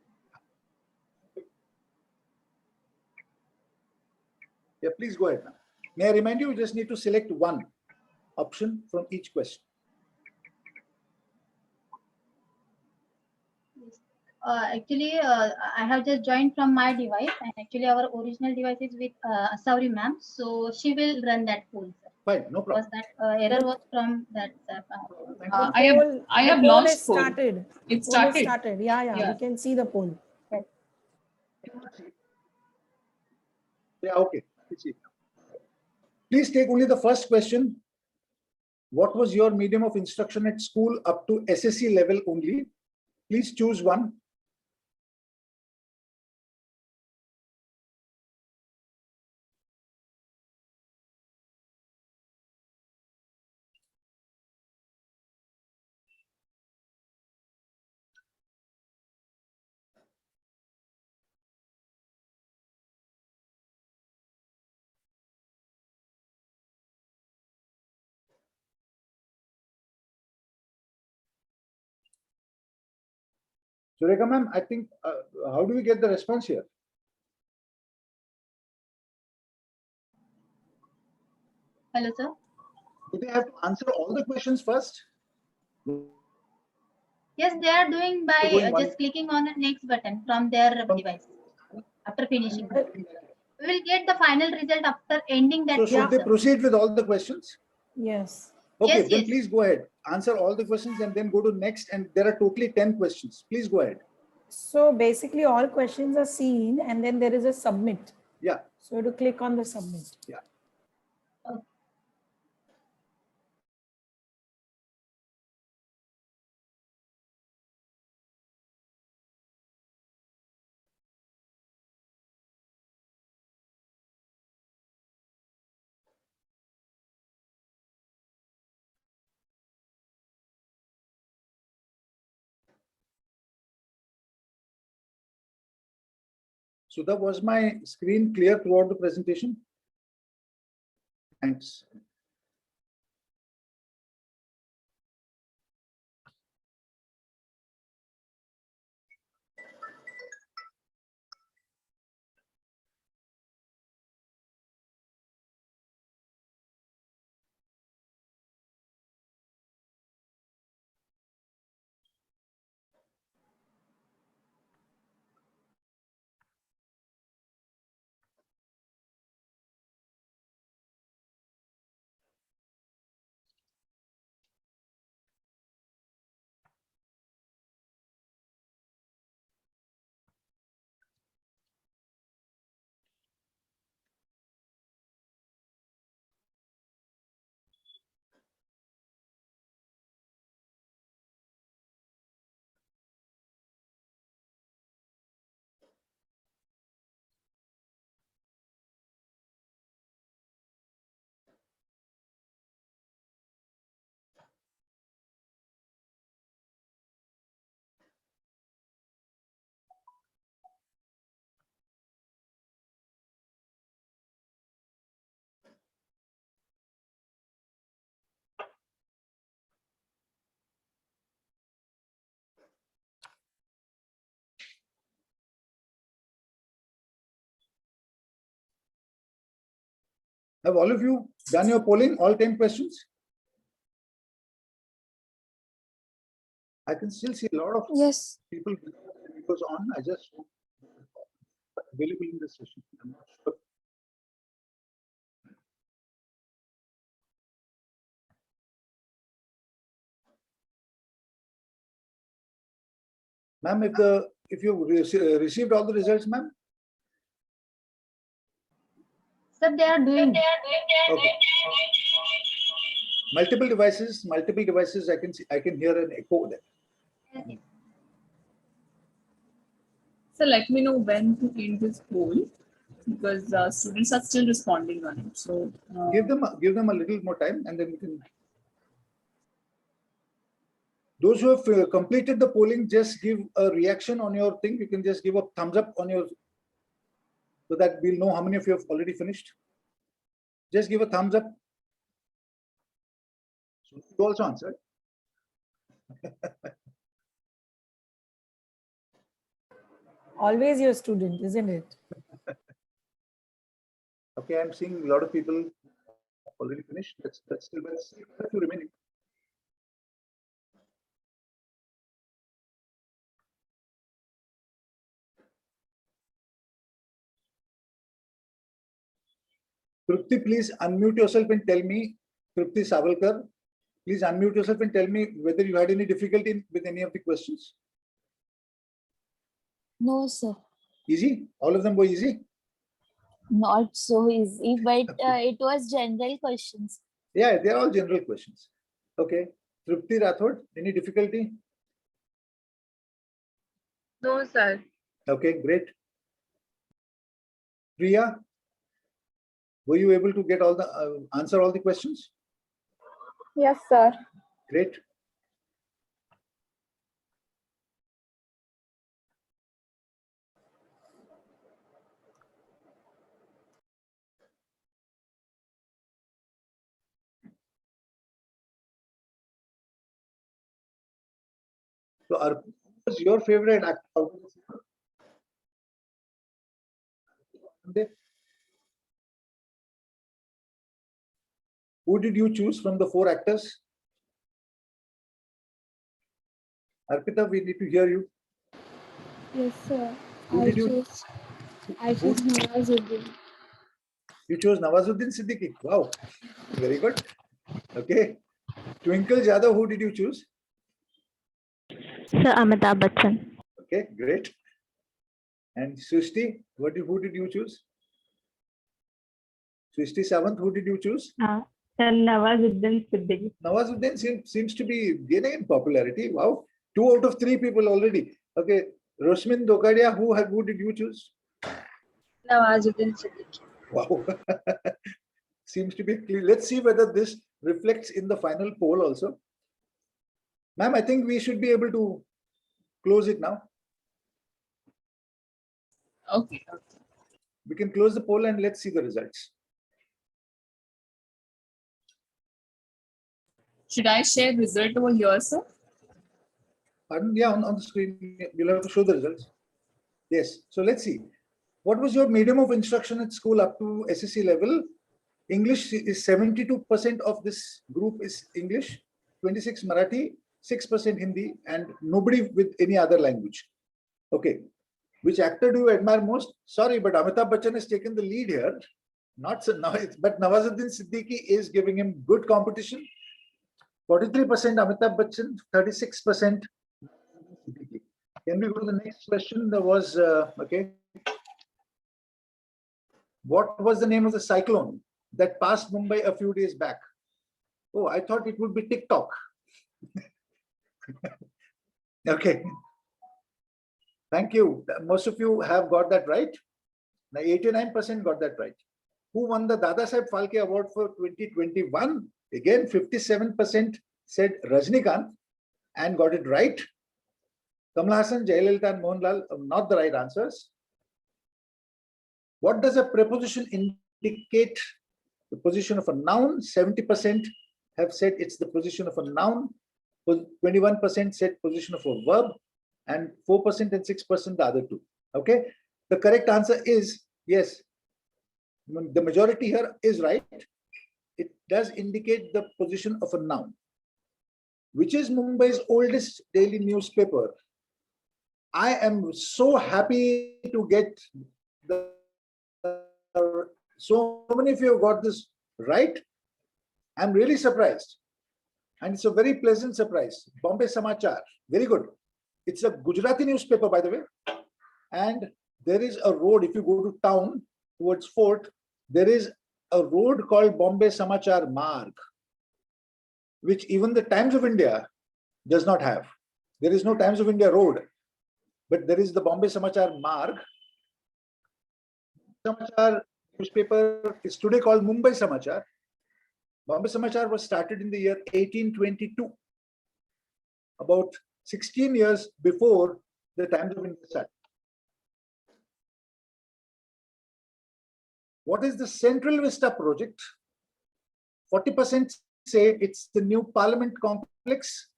Speaker 4: Yeah, please go ahead, ma'am. May I remind you, you just need to select one option from each question.
Speaker 7: Actually, I have just joined from my device, and actually our original device is with Sauri ma'am, so she will run that poll, sir.
Speaker 4: Fine, no
Speaker 7: Because
Speaker 4: problem.
Speaker 7: that error was from that, sir.
Speaker 4: Thank you.
Speaker 6: I have
Speaker 5: The poll
Speaker 6: launched
Speaker 5: is
Speaker 6: poll.
Speaker 5: started.
Speaker 6: It
Speaker 5: Poll is
Speaker 6: started.
Speaker 5: started. Yeah,
Speaker 6: Yeah.
Speaker 5: we can see the poll.
Speaker 4: Yeah, okay. Please take only the first question. What was your medium of instruction at school up to SSC level only? Please choose one. Surekha ma'am, I think, how do we get the response here?
Speaker 7: Hello, sir.
Speaker 4: Do they have to answer all the questions first?
Speaker 7: Yes, they are doing by
Speaker 4: Going one-
Speaker 7: just clicking on the next button from their device after finishing. We will get the final result after ending that
Speaker 4: So
Speaker 7: poll,
Speaker 4: should they
Speaker 7: sir.
Speaker 4: proceed with all the questions?
Speaker 5: Yes.
Speaker 4: Okay,
Speaker 7: Yes,
Speaker 4: then
Speaker 7: yes.
Speaker 4: please go ahead. Answer all the questions and then go to next. And there are totally 10 questions. Please go ahead.
Speaker 5: So basically all questions are seen and then there is a submit.
Speaker 4: Yeah,
Speaker 5: So to click on the submit.
Speaker 4: yeah. So that was my screen clear throughout the presentation? Thanks. Have all of you done your polling, all 10 questions? I can still see a lot of
Speaker 6: Yes.
Speaker 4: people goes on. I just available in this session. I'm not sure. Ma'am, if you received all the results, ma'am.
Speaker 7: Sir, they are doing.
Speaker 4: Okay. Multiple devices. I can see. I can hear an echo there.
Speaker 8: So let me know when to end this poll because students are still responding on it. So
Speaker 4: Give them a little more time, and then we can. Those who have completed the polling, just give a reaction on your thing. You can just give a thumbs up on your, so that we'll know how many of you have already finished. Just give a thumbs up. So you also answered.
Speaker 5: Always your student, isn't it?
Speaker 4: Okay, I'm seeing a lot of people already finished. That's still a few remaining. Trupti, please unmute yourself and tell me, Trupti Savalkar, please unmute yourself and tell me whether you had any difficulty with any of the questions.
Speaker 6: No, sir.
Speaker 4: Easy? All of them were easy?
Speaker 6: Not so easy, but it was general questions.
Speaker 4: Yeah, they're all general questions. Okay. Trupti Rathod, any difficulty?
Speaker 2: No, sir.
Speaker 4: Okay, great. Priya, were you able to get all the answer all the questions?
Speaker 2: Yes, sir.
Speaker 4: Great. So, what was your favorite actor? Who did you choose from the 4 actors? Arpita, we need to hear you.
Speaker 6: Yes, sir.
Speaker 4: Who did you?
Speaker 6: I
Speaker 4: Who-
Speaker 6: chose Nawazuddin.
Speaker 4: You chose Nawazuddin Siddiqui. Wow, very good. Okay. Twinkle Jadhav, who did you choose?
Speaker 6: Sir, Amitabh Bachchan.
Speaker 4: Okay, great. And Srishti, who did you choose? Srishti Sawant, who did you choose?
Speaker 6: Sir, Nawazuddin Siddiqui.
Speaker 4: Nawazuddin seems to be gaining in popularity. Wow, 2 out of 3 people already. Okay, Rosmin Dokadia, who did you choose?
Speaker 2: Nawazuddin Siddiqui.
Speaker 4: Wow, seems to be clear. Let's see whether this reflects in the final poll also. Ma'am, I think we should be able to close it now.
Speaker 8: okay.
Speaker 4: We can close the poll and let's see the results.
Speaker 8: Should I share result over here, sir?
Speaker 4: Pardon? Yeah, on the screen, you'll have to show the results. Yes. So let's see. What was your medium of instruction at school up to SSC level? English is 72% of this group is English, 26 Marathi, 6% Hindi, and nobody with any other language. Okay. Which actor do you admire most? Sorry, but Amitabh Bachchan has taken the lead here. Not so now, but Nawazuddin Siddiqui is giving him good competition. 43% Amitabh Bachchan, 36%. Can we go to the next question? There was, okay. What was the name of the cyclone that passed Mumbai a few days back? Oh, I thought it would be TikTok. Okay. Thank you. Most of you have got that right. Now 89% got that right. Who won the Dada Saheb Phalke Award for 2021? Again, 57% said Rajnikant and got it right. Kamal Hassan, Jayalalitha and Mohanlal, not the right answers. What does a preposition indicate? The position of a noun. 70% have said it's the position of a noun. 21% said position of a verb, and 4% and 6% the other two. Okay. The correct answer is yes. the majority here is right. It does indicate the position of a noun. Which is Mumbai's oldest daily newspaper? I am so happy to get so many of you have got this right. I'm really surprised. And it's a very pleasant surprise. Bombay Samachar, very good. It's a Gujarati newspaper, by the way. And there is a road, if you go to town towards Fort, there is a road called Bombay Samachar Marg, which even the Times of India does not have. There is no Times of India road, but there is the Bombay Samachar Marg. Samachar newspaper is today called Mumbai Samachar. Bombay Samachar was started in the year 1822, about 16 years before the Times of India started. What is the Central Vista project? 40% say it's the new Parliament complex.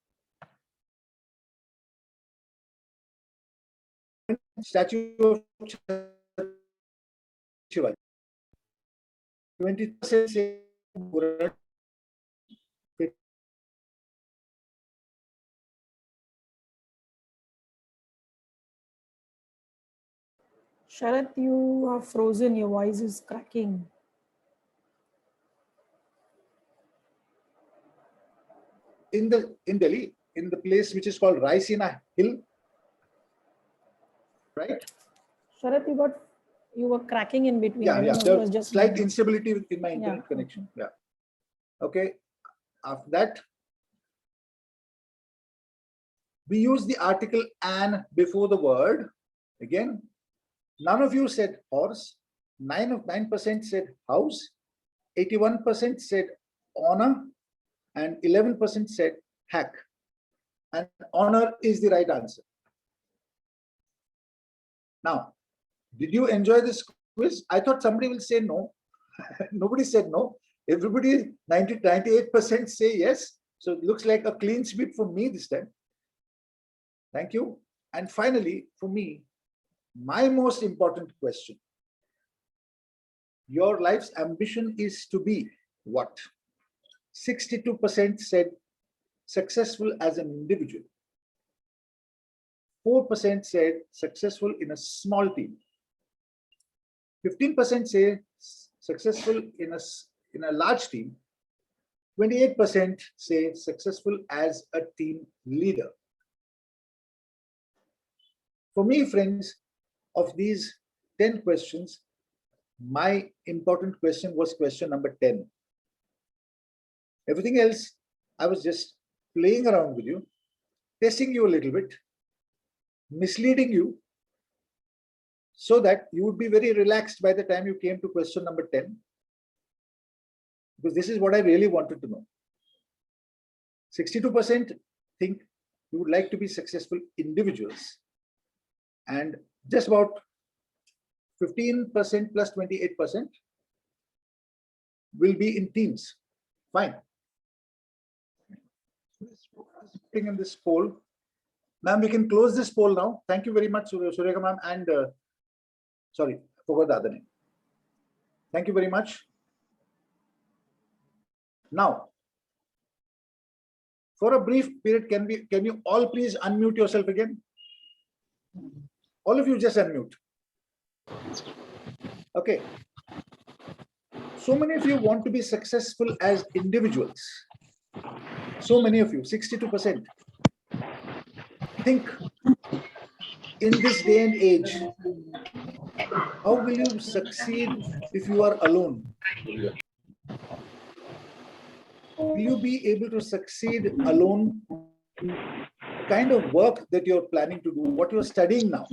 Speaker 4: Statue of Shivaji. 20% say
Speaker 5: Sharath, you are frozen. Your voice is cracking.
Speaker 4: in Delhi, in the place which is called Raisina Hill, right?
Speaker 5: Sharath, you were cracking in between.
Speaker 4: Yeah,
Speaker 5: I don't
Speaker 4: yeah.
Speaker 5: know, it
Speaker 4: There
Speaker 5: was
Speaker 4: was
Speaker 5: just
Speaker 4: slight
Speaker 5: mine.
Speaker 4: instability in my internet
Speaker 5: Yeah,
Speaker 4: connection. Yeah. Okay. After that, we use the article "an" before the word. Again, none of you said horse. 9% said house. 81% said honor, and 11% said hack. And honor is the right answer. Now, did you enjoy this quiz? I thought somebody will say no. Nobody said no. Everybody, 98% say yes. So it looks like a clean sweep for me this time. Thank you. And finally, for me, my most important question. Your life's ambition is to be what? 62% said successful as an individual. 4% said successful in a small team. 15% say successful in a large team. 28% say successful as a team leader. For me, friends, of these 10 questions, my important question was question number 10. Everything else, I was just playing around with you, testing you a little bit, misleading you, so that you would be very relaxed by the time you came to question number 10. Because this is what I really wanted to know. 62% think you would like to be successful individuals, and just about 15% plus 28% will be in teams. Fine. In this poll, ma'am, we can close this poll now. Thank you very much, Surekha ma'am, and sorry, I forgot the other name. Thank you very much. Now, for a brief period, can you all please unmute yourself again? All of you just unmute. Okay. So many of you want to be successful as individuals. So many of you, 62%. Think, in this day and age, how will you succeed if you are alone? Will you be able to succeed alone? The kind of work that you're planning to do, what you're studying now.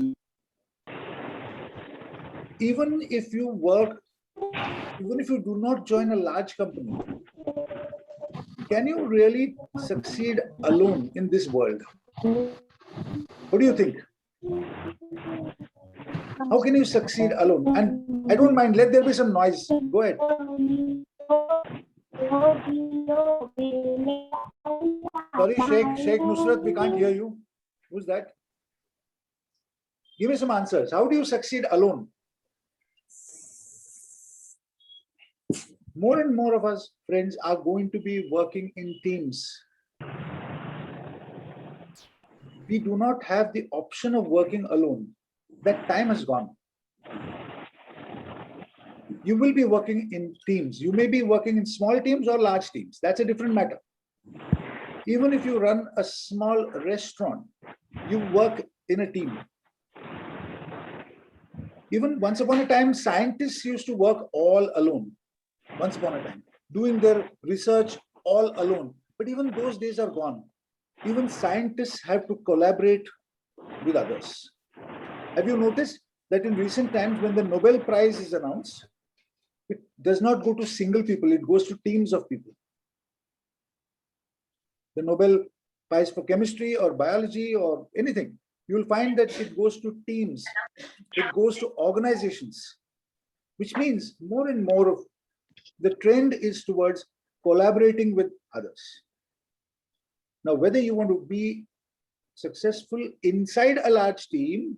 Speaker 4: Even if you work, even if you do not join a large company, can you really succeed alone in this world? What do you think? How can you succeed alone? And I don't mind, let there be some noise. Go ahead. Sorry, Sheikh Nusrat, we can't hear you. Who's that? Give me some answers. How do you succeed alone? More and more of us, friends, are going to be working in teams. We do not have the option of working alone. That time has gone. You will be working in teams. You may be working in small teams or large teams. That's a different matter. Even if you run a small restaurant, you work in a team. Even once upon a time, scientists used to work all alone. Once upon a time, doing their research all alone. But even those days are gone. Even scientists have to collaborate with others. Have you noticed that in recent times, when the Nobel Prize is announced, it does not go to single people, it goes to teams of people. The Nobel Prize for chemistry or biology or anything, you will find that it goes to teams, it goes to organizations, which means more and more of the trend is towards collaborating with others. Now, whether you want to be successful inside a large team,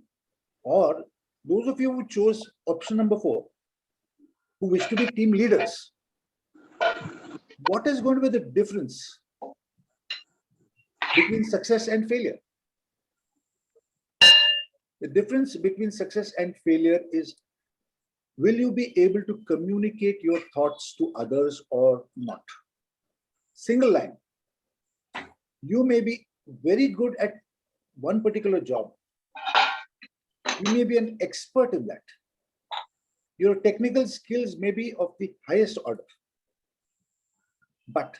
Speaker 4: or those of you who chose option number 4, who wish to be team leaders, what is going to be the difference between success and failure? The difference between success and failure is, will you be able to communicate your thoughts to others or not? Single line. You may be very good at one particular job. You may be an expert in that. Your technical skills may be of the highest order. But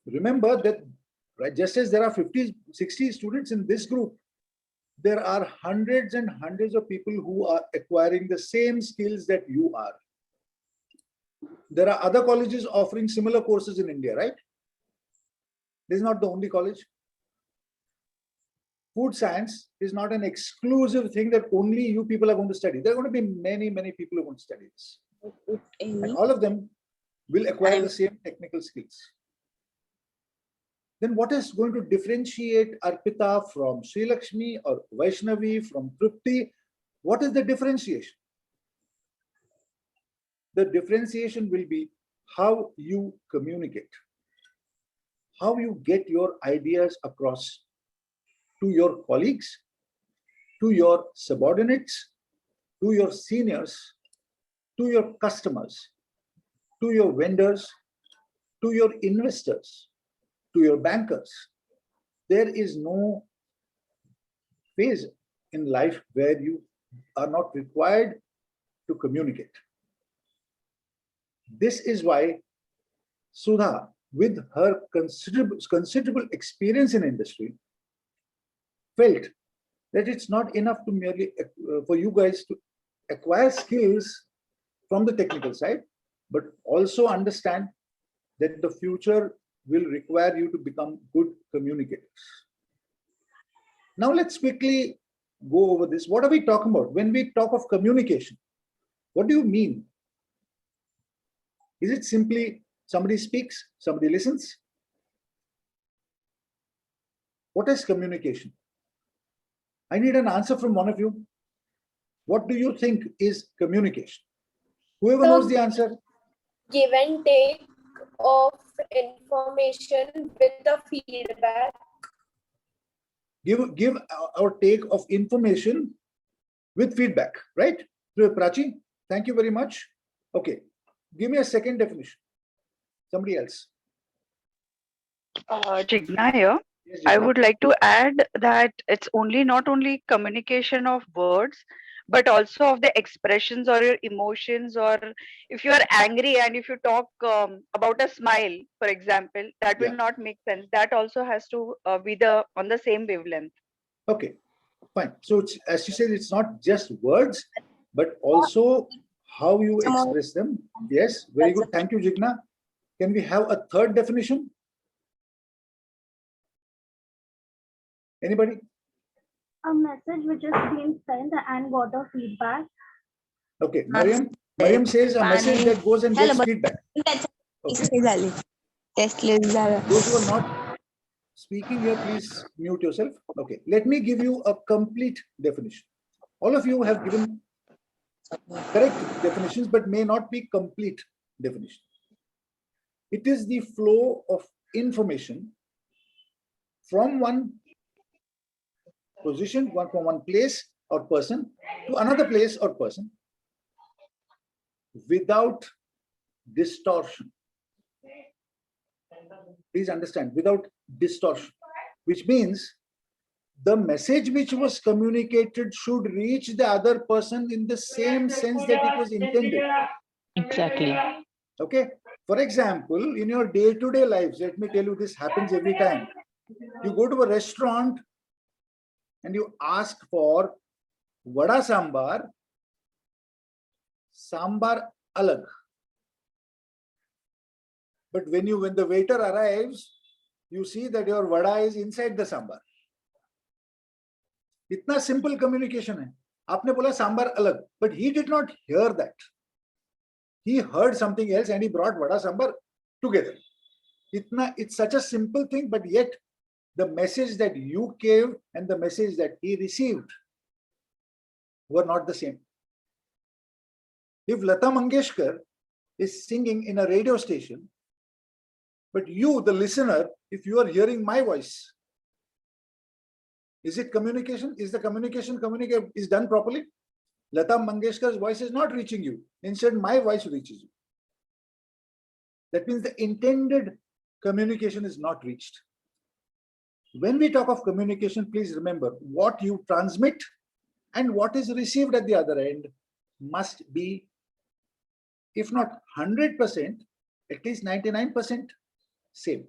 Speaker 4: remember that, right, just as there are 50, 60 students in this group, there are hundreds and hundreds of people who are acquiring the same skills that you are. There are other colleges offering similar courses in India, right? This is not the only college. Food science is not an exclusive thing that only you people are going to study. There are going to be many, many people who are going to study this. And all of them will acquire the same technical skills. Then what is going to differentiate Arpita from Sri Lakshmi or Vaishnavi from Trupti? What is the differentiation? The differentiation will be how you communicate, how you get your ideas across to your colleagues, to your subordinates, to your seniors, to your customers, to your vendors, to your investors, to your bankers. There is no phase in life where you are not required to communicate. This is why Sudha, with her considerable experience in industry, felt that it's not enough to merely for you guys to acquire skills from the technical side, but also understand that the future will require you to become good communicators. Now let's quickly go over this. What are we talking about? When we talk of communication, what do you mean? Is it simply somebody speaks, somebody listens? What is communication? I need an answer from one of you. What do you think is communication? Whoever knows the answer.
Speaker 9: Give and take of information with the feedback.
Speaker 4: Give our take of information with feedback, right? Prachi, thank you very much. Okay, give me a second definition. Somebody else.
Speaker 10: Jigna here.
Speaker 4: Yes,
Speaker 10: I
Speaker 4: Jigna.
Speaker 10: would like to add that it's not only communication of words, but also of the expressions or your emotions, or if you are angry and if you talk about a smile, for example, that will not make sense. That also has to be on the same wavelength.
Speaker 4: Okay, fine. So it's, as you said, it's not just words, but also how you express them. Yes, very good. Thank you, Jigna. Can we have a third definition? Anybody?
Speaker 11: A message which is being sent and got a feedback.
Speaker 4: Okay, Mariam. Mariam says a message that goes and gets feedback. Okay. Those who are not speaking here, please mute yourself. Okay, let me give you a complete definition. All of you have given correct definitions, but may not be complete definition. It is the flow of information from one position, from one place or person to another place or person without distortion. Please understand, without distortion, which means the message which was communicated should reach the other person in the same sense that it was intended.
Speaker 12: Exactly.
Speaker 4: Okay. For example, in your day-to-day lives, let me tell you, this happens every time. You go to a restaurant and you ask for vada sambar, sambar alag. But when the waiter arrives, you see that your vada is inside the sambar. इतना simple communication है. आपने बोला sambar alag, but he did not hear that. He heard something else and he brought vada sambar together. It's such a simple thing, but yet the message that you gave and the message that he received were not the same. If Lata Mangeshkar is singing in a radio station, but you, the listener, if you are hearing my voice, is it communication? Is the communication is done properly? Lata Mangeshkar's voice is not reaching you. Instead, my voice reaches you. That means the intended communication is not reached. When we talk of communication, please remember what you transmit and what is received at the other end must be, if not 100%, at least 99% same.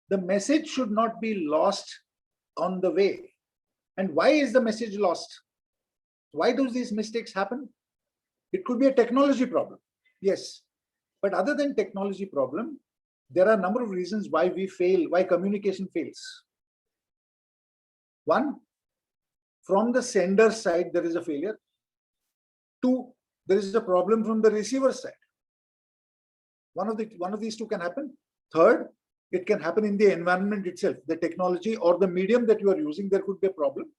Speaker 4: The message should not be lost on the way. And why is the message lost? Why do these mistakes happen? It could be a technology problem. Yes. But other than technology problem, there are a number of reasons why we fail, why communication fails. One, from the sender side, there is a failure. Two, there is a problem from the receiver side. One of these two can happen. Third, it can happen in the environment itself, the technology or the medium that you are using, there could be a problem.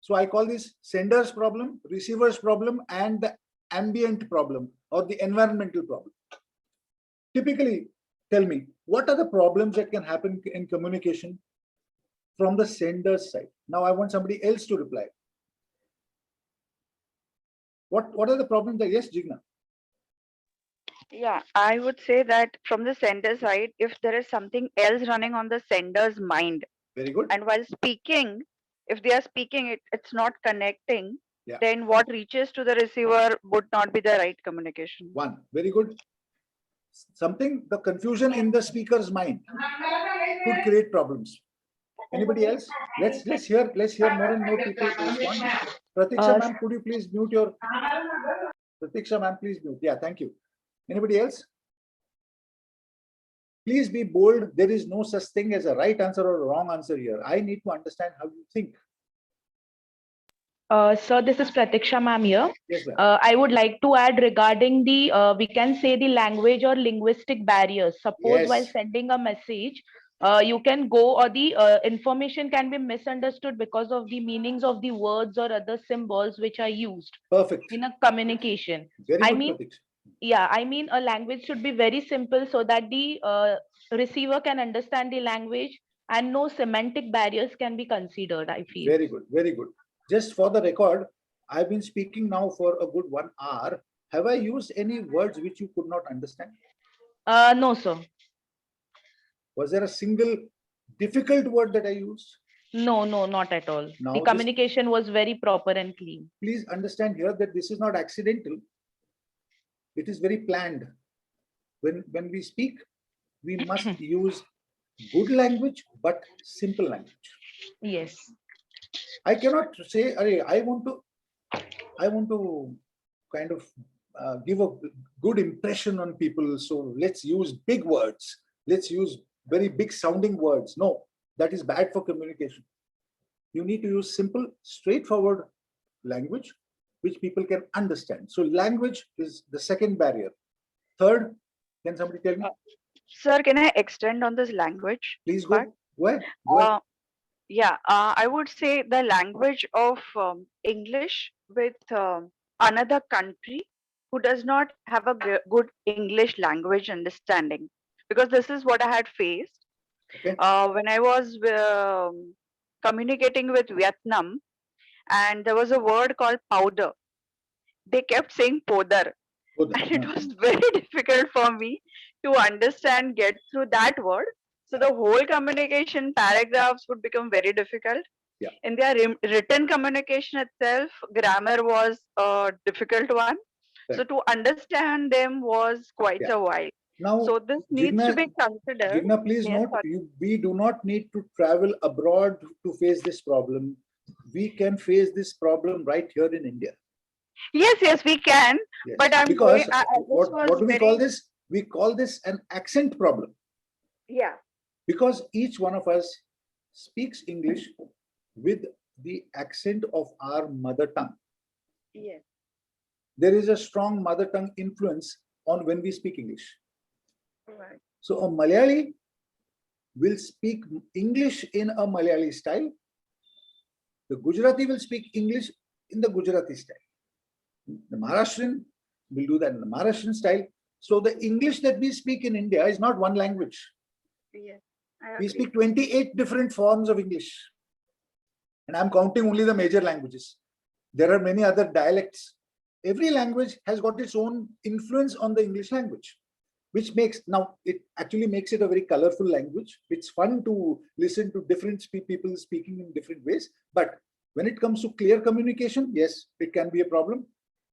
Speaker 4: So I call this sender's problem, receiver's problem, and the ambient problem or the environmental problem. Typically, tell me, what are the problems that can happen in communication from the sender's side? Now I want somebody else to reply. What are the problems that, yes, Jigna?
Speaker 10: Yeah, I would say that from the sender side, if there is something else running on the sender's mind,
Speaker 4: very good,
Speaker 10: and while speaking, if they are speaking, it's not connecting,
Speaker 4: yeah,
Speaker 10: then what reaches to the receiver would not be the right communication.
Speaker 4: One, very good. The confusion in the speaker's mind could create problems. Anybody else? Let's hear more and more people respond. Pratiksha ma'am, could you please mute your... Pratiksha ma'am, please mute. Yeah, thank you. Anybody else? Please be bold. There is no such thing as a right answer or a wrong answer here. I need to understand how you think.
Speaker 12: Sir, this is Pratiksha ma'am here.
Speaker 4: Yes, ma'am.
Speaker 12: I would like to add regarding the, we can say the language or linguistic barriers. Suppose
Speaker 4: Yes.
Speaker 12: while sending a message, you can go or the information can be misunderstood because of the meanings of the words or other symbols which are used.
Speaker 4: Perfect.
Speaker 12: In a communication.
Speaker 4: Very good, Pratiksha.
Speaker 12: Yeah, I mean, a language should be very simple so that the receiver can understand the language and no semantic barriers can be considered, I feel.
Speaker 4: Very good, very good. Just for the record, I've been speaking now for a good 1 hour. Have I used any words which you could not understand?
Speaker 12: No, sir.
Speaker 4: Was there a single difficult word that I used?
Speaker 12: No, not at all.
Speaker 4: Now
Speaker 12: The communication was very proper and clean.
Speaker 4: Please understand here that this is not accidental. It is very planned. When we speak, we must use good language, but simple language.
Speaker 12: Yes.
Speaker 4: I cannot say, I want to kind of give a good impression on people. So let's use big words. Let's use very big sounding words. No, that is bad for communication. You need to use simple, straightforward language which people can understand. So language is the second barrier. Third, can somebody tell me?
Speaker 10: Sir, can I extend on this language?
Speaker 4: Please go. Go ahead.
Speaker 10: Yeah, I would say the language of English with another country who does not have a good English language understanding. because this is what I had faced.
Speaker 4: Okay.
Speaker 10: When I was communicating with Vietnam, and there was a word called powder. They kept saying podar, and it was very difficult for me to understand, get through that word. So the whole communication paragraphs would become very difficult.
Speaker 4: Yeah.
Speaker 10: In their written communication itself, grammar was a difficult one. So to understand them was quite
Speaker 4: Yeah.
Speaker 10: a while.
Speaker 4: Now,
Speaker 10: So this needs to
Speaker 4: Jigna,
Speaker 10: be considered.
Speaker 4: Jigna, please
Speaker 10: Yes,
Speaker 4: note,
Speaker 10: sorry.
Speaker 4: we do not need to travel abroad to face this problem. We can face this problem right here in India.
Speaker 10: Yes, we can.
Speaker 4: Yes.
Speaker 10: But I'm
Speaker 4: because
Speaker 10: going.
Speaker 4: what do we call this? We call this an accent problem.
Speaker 10: Yeah.
Speaker 4: Because each one of us speaks English with the accent of our mother tongue.
Speaker 10: Yes.
Speaker 4: There is a strong mother tongue influence on when we speak English.
Speaker 10: Right.
Speaker 4: So a Malayali will speak English in a Malayali style. The Gujarati will speak English in the Gujarati style. The Maharashtrian will do that in the Maharashtrian style. So the English that we speak in India is not one language.
Speaker 10: Yes.
Speaker 4: We speak 28 different forms of English. And I'm counting only the major languages. There are many other dialects. Every language has got its own influence on the English language, which makes, now it actually makes it a very colorful language. It's fun to listen to different people speaking in different ways. But when it comes to clear communication, yes, it can be a problem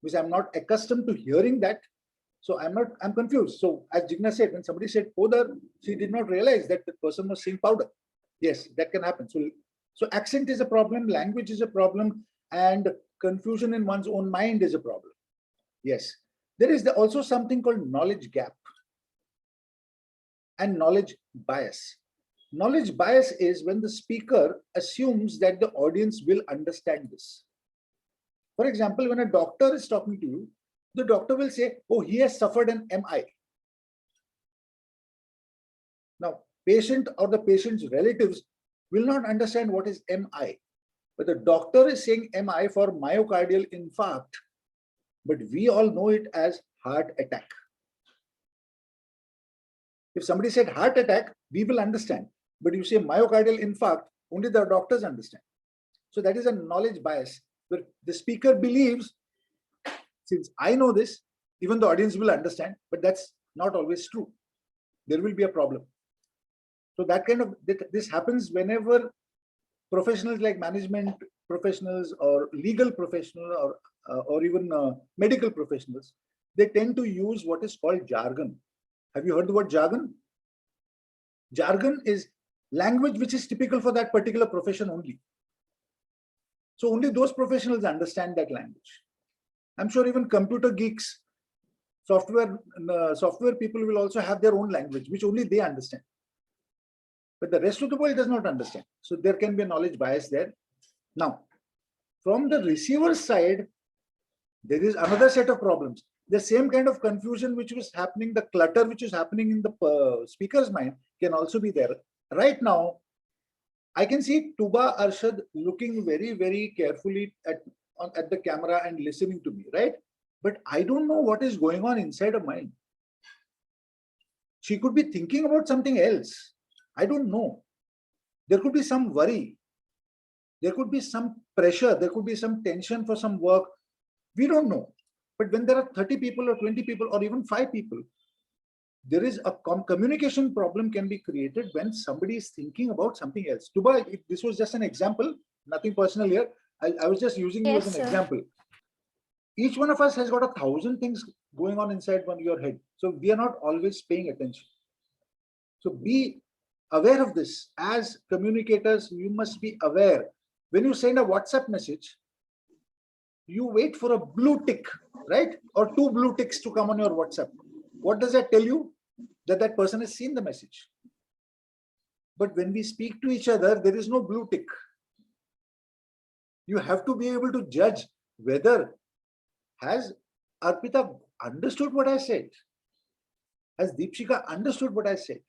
Speaker 4: because I'm not accustomed to hearing that. So I'm confused. So as Jigna said, when somebody said podar, she did not realize that the person was saying powder. Yes, that can happen. So accent is a problem, language is a problem, and confusion in one's own mind is a problem. Yes, there is also something called knowledge gap and knowledge bias. Knowledge bias is when the speaker assumes that the audience will understand this. For example, when a doctor is talking to you, the doctor will say, oh, he has suffered an MI. Now, patient or the patient's relatives will not understand what is MI. But the doctor is saying MI for myocardial infarct, but we all know it as heart attack. If somebody said heart attack, we will understand. But you say myocardial infarct, only the doctors understand. So that is a knowledge bias, where the speaker believes, since I know this, even the audience will understand, but that's not always true. There will be a problem. So that kind of, this happens whenever professionals like management professionals or legal professionals or even medical professionals, they tend to use what is called jargon. Have you heard the word jargon? Jargon is language which is typical for that particular profession only. So only those professionals understand that language. I'm sure even computer geeks, software people will also have their own language, which only they understand. But the rest of the world does not understand. So there can be a knowledge bias there. Now, from the receiver's side, there is another set of problems. The same kind of confusion which was happening, the clutter which is happening in the speaker's mind can also be there. Right now, I can see Tuba Arshad looking very, very carefully at the camera and listening to me, right? But I don't know what is going on inside her mind. She could be thinking about something else. I don't know. There could be some worry. There could be some pressure. There could be some tension for some work. We don't know. But when there are 30 people or 20 people or even 5 people, there is a communication problem can be created when somebody is thinking about something else. Tuba, this was just an example, nothing personal here. I was just using you as an example. Each one of us has got 1,000 things going on inside your head. So we are not always paying attention. So be aware of this. As communicators, you must be aware. When you send a WhatsApp message, you wait for a blue tick, right? Or 2 blue ticks to come on your WhatsApp. What does that tell you? That that person has seen the message. But when we speak to each other, there is no blue tick. You have to be able to judge whether has Arpita understood what I said? Has Deepshika understood what I said?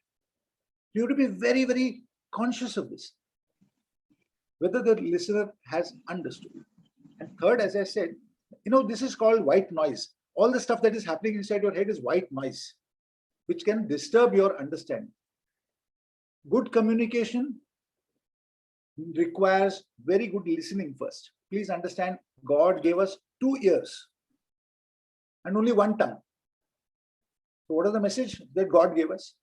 Speaker 4: You have to be very, very conscious of this. Whether the listener has understood. And third, as I said, this is called white noise. All the stuff that is happening inside your head is white noise. which can disturb your understanding. Good communication requires very good listening first. Please understand, God gave us 2 ears and only 1 tongue. So what is the message that God gave us?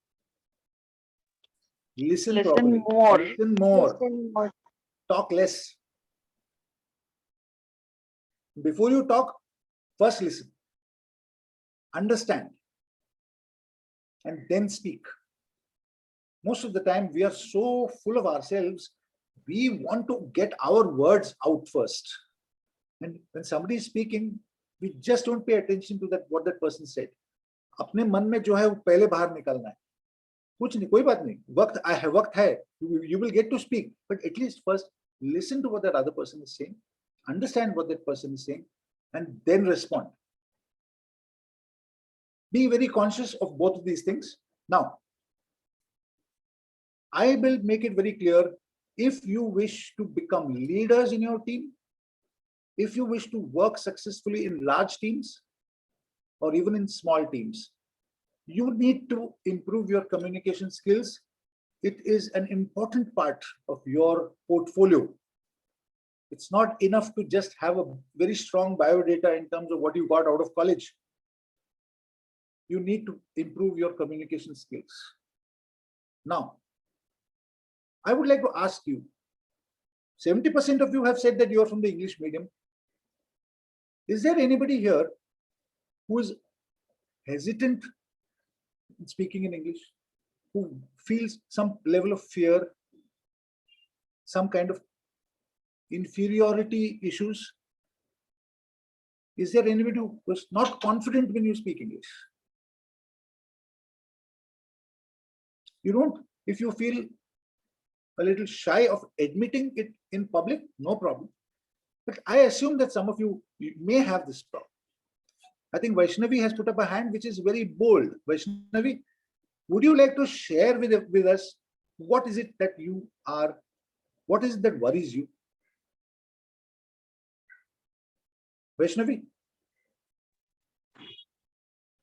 Speaker 4: Listen properly.
Speaker 10: more.
Speaker 4: Listen more. Talk less. Before you talk, first listen. Understand. And then speak. Most of the time, we are so full of ourselves, we want to get our words out first. And when somebody is speaking, we just don't pay attention to that what that person said. अपने मन में जो है वो पहले बाहर निकालना है. कुछ नहीं, कोई बात नहीं. वक्त है. You will get to speak, but at least first listen to what that other person is saying, understand what that person is saying, and then respond. Be very conscious of both of these things. Now, I will make it very clear, if you wish to become leaders in your team, if you wish to work successfully in large teams or even in small teams, you need to improve your communication skills. It is an important part of your portfolio. It's not enough to just have a very strong biodata in terms of what you got out of college. You need to improve your communication skills. Now, I would like to ask you, 70% of you have said that you are from the English medium. Is there anybody here who is hesitant in speaking in English, who feels some level of fear, some kind of inferiority issues? Is there anybody who was not confident when you speak English? You don't, if you feel a little shy of admitting it in public, no problem. But I assume that some of you may have this problem. I think Vaishnavi has put up a hand which is very bold. Vaishnavi, would you like to share with us what is it that you are, what is it that worries you? Vaishnavi?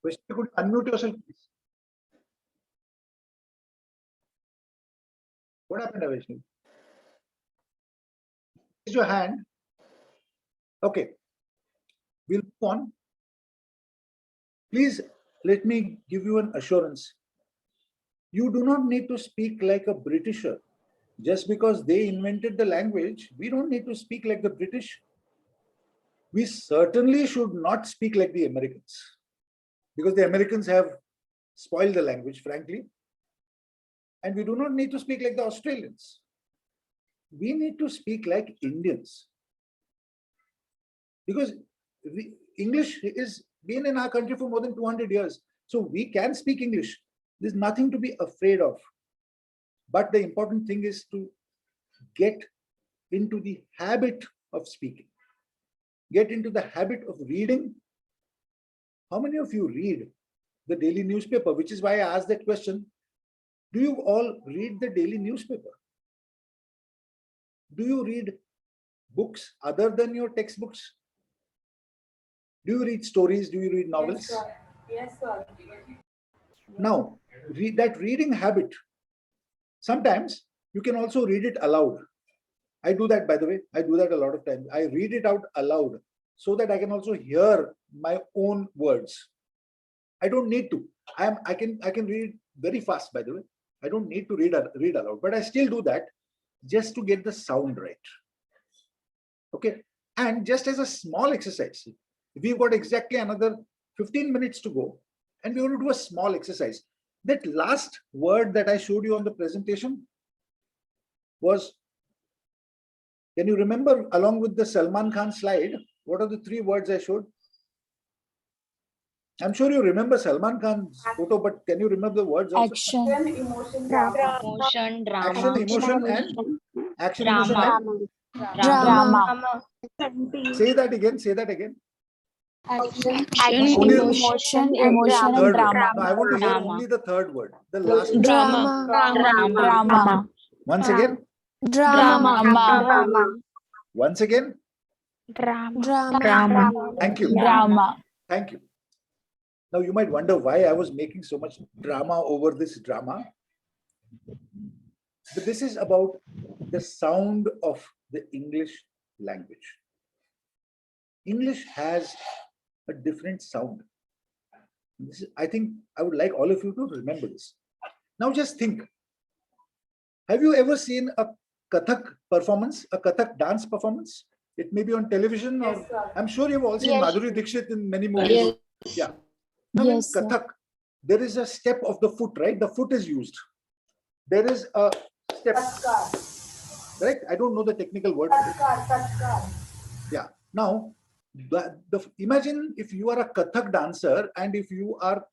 Speaker 4: Vaishnavi, could you unmute yourself, please? What happened, Vaishnavi? Raise your hand. Okay. We'll move on. Please let me give you an assurance. You do not need to speak like a Britisher. Just because they invented the language, we don't need to speak like the British. We certainly should not speak like the Americans, because the Americans have spoiled the language, frankly. And we do not need to speak like the Australians. We need to speak like Indians. Because English has been in our country for more than 200 years. So we can speak English. There's nothing to be afraid of. But the important thing is to get into the habit of speaking. Get into the habit of reading. How many of you read the daily newspaper? Which is why I asked that question. Do you all read the daily newspaper? Do you read books other than your textbooks? Do you read stories? Do you read novels?
Speaker 11: Yes, sir. Yes, sir.
Speaker 4: Now, that reading habit, sometimes you can also read it aloud. I do that, by the way. I do that a lot of times. I read it out aloud so that I can also hear my own words. I don't need to. I can read very fast, by the way. I don't need to read aloud, but I still do that just to get the sound right. Okay. And just as a small exercise, we've got exactly another 15 minutes to go, and we're going to do a small exercise. That last word that I showed you on the presentation was, can you remember, along with the Salman Khan slide, what are the 3 words I showed? I'm sure you remember Salman Khan's photo, but can you remember the words also?
Speaker 6: Action.
Speaker 11: Emotion, drama.
Speaker 6: Emotion, drama.
Speaker 4: Action, emotion, and action, emotion,
Speaker 6: Drama.
Speaker 4: and
Speaker 6: Drama.
Speaker 4: say that again. Say that again.
Speaker 6: Action,
Speaker 4: Only-
Speaker 6: emotion, and
Speaker 4: Third word.
Speaker 6: drama.
Speaker 4: No, I want to hear
Speaker 6: Drama.
Speaker 4: only the third word. The last word.
Speaker 6: Drama.
Speaker 4: Once again.
Speaker 6: Drama.
Speaker 4: Once again.
Speaker 6: Drama.
Speaker 4: Thank you.
Speaker 6: Drama.
Speaker 4: Thank you. Now you might wonder why I was making so much drama over this drama. But this is about the sound of the English language. English has a different sound. This is, I think I would like all of you to remember this. Now just think, have you ever seen a Kathak performance, a Kathak dance performance? It may be on television, or I'm sure you've all seen
Speaker 6: Yes.
Speaker 4: Madhuri Dixit in many movies. Yeah. Now in
Speaker 6: Yes, sir.
Speaker 4: Kathak, there is a step of the foot, right? The foot is used. There is a step, right? I don't know the technical word. Yeah. Now, imagine if you are a Kathak dancer and if you are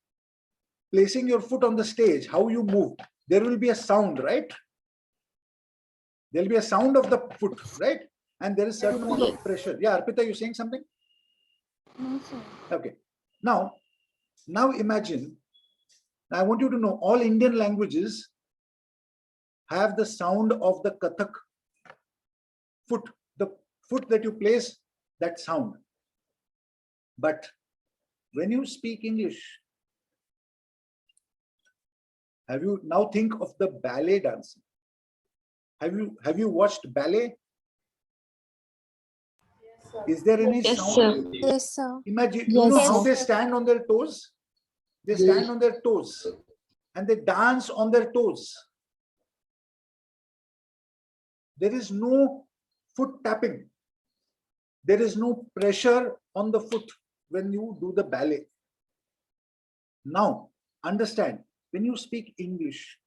Speaker 4: placing your foot on the stage, how you move. There will be a sound, right? There will be a sound of the foot, right? And there is certain amount of pressure. Yeah, Arpita, you saying something?
Speaker 6: No, sir.
Speaker 4: Okay. Now imagine, I want you to know all Indian languages have the sound of the Kathak foot, the foot that you place, that sound. But when you speak English, have you now think of the ballet dancing? Have you watched ballet? Is there any
Speaker 6: Yes,
Speaker 4: sound?
Speaker 6: sir. Yes, sir.
Speaker 4: Imagine, you know
Speaker 6: Yes,
Speaker 4: how
Speaker 6: sir.
Speaker 4: they stand on their toes? They stand on their toes and they dance on their toes. There is no foot tapping. There is no pressure on the foot when you do the ballet. Now, understand, when you speak English,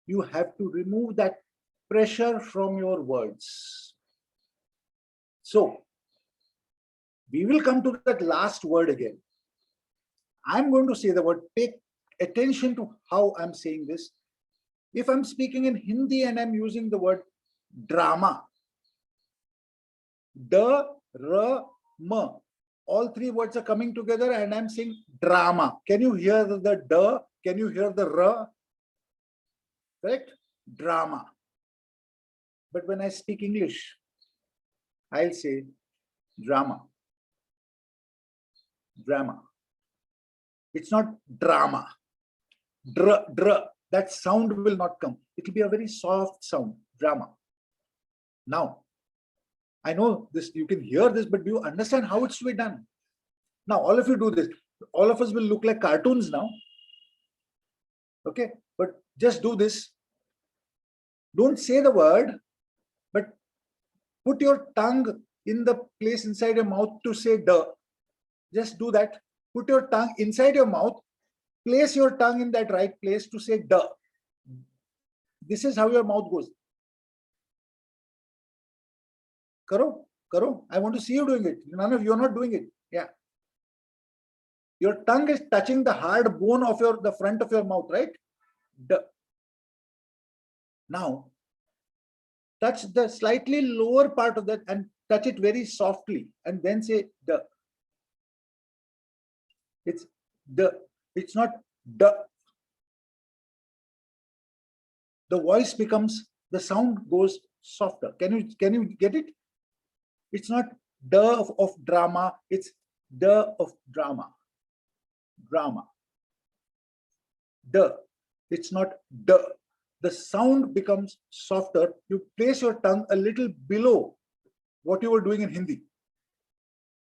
Speaker 4: you have to remove that pressure from your words. So, we will come to that last word again. I'm going to say the word. Pay attention to how I'm saying this. If I'm speaking in Hindi and I'm using the word drama, da, ra, ma, all three words are coming together and I'm saying drama. Can you hear the da? Can you hear the ra? Correct? Drama. But when I speak English, I'll say drama. Drama. It's not drama. Dr, dr. That sound will not come. It will be a very soft sound. Drama. Now, I know this, you can hear this, but do you understand how it's to be done? Now, all of you do this. All of us will look like cartoons now. Okay, but just do this. Don't say the word, but put your tongue in the place inside your mouth to say da. Just do that. Put your tongue inside your mouth. Place your tongue in that right place to say da. This is how your mouth goes. Karo, karo. I want to see you doing it. None of you are not doing it. Yeah. Your tongue is touching the hard bone of the front of your mouth, right? Da. Now, touch the slightly lower part of that and touch it very softly and then say da. It's da. It's not da. The voice becomes, the sound goes softer. Can you get it? It's not da of drama, it's da of drama. Drama. Da. It's not da. The sound becomes softer. You place your tongue a little below what you were doing in Hindi.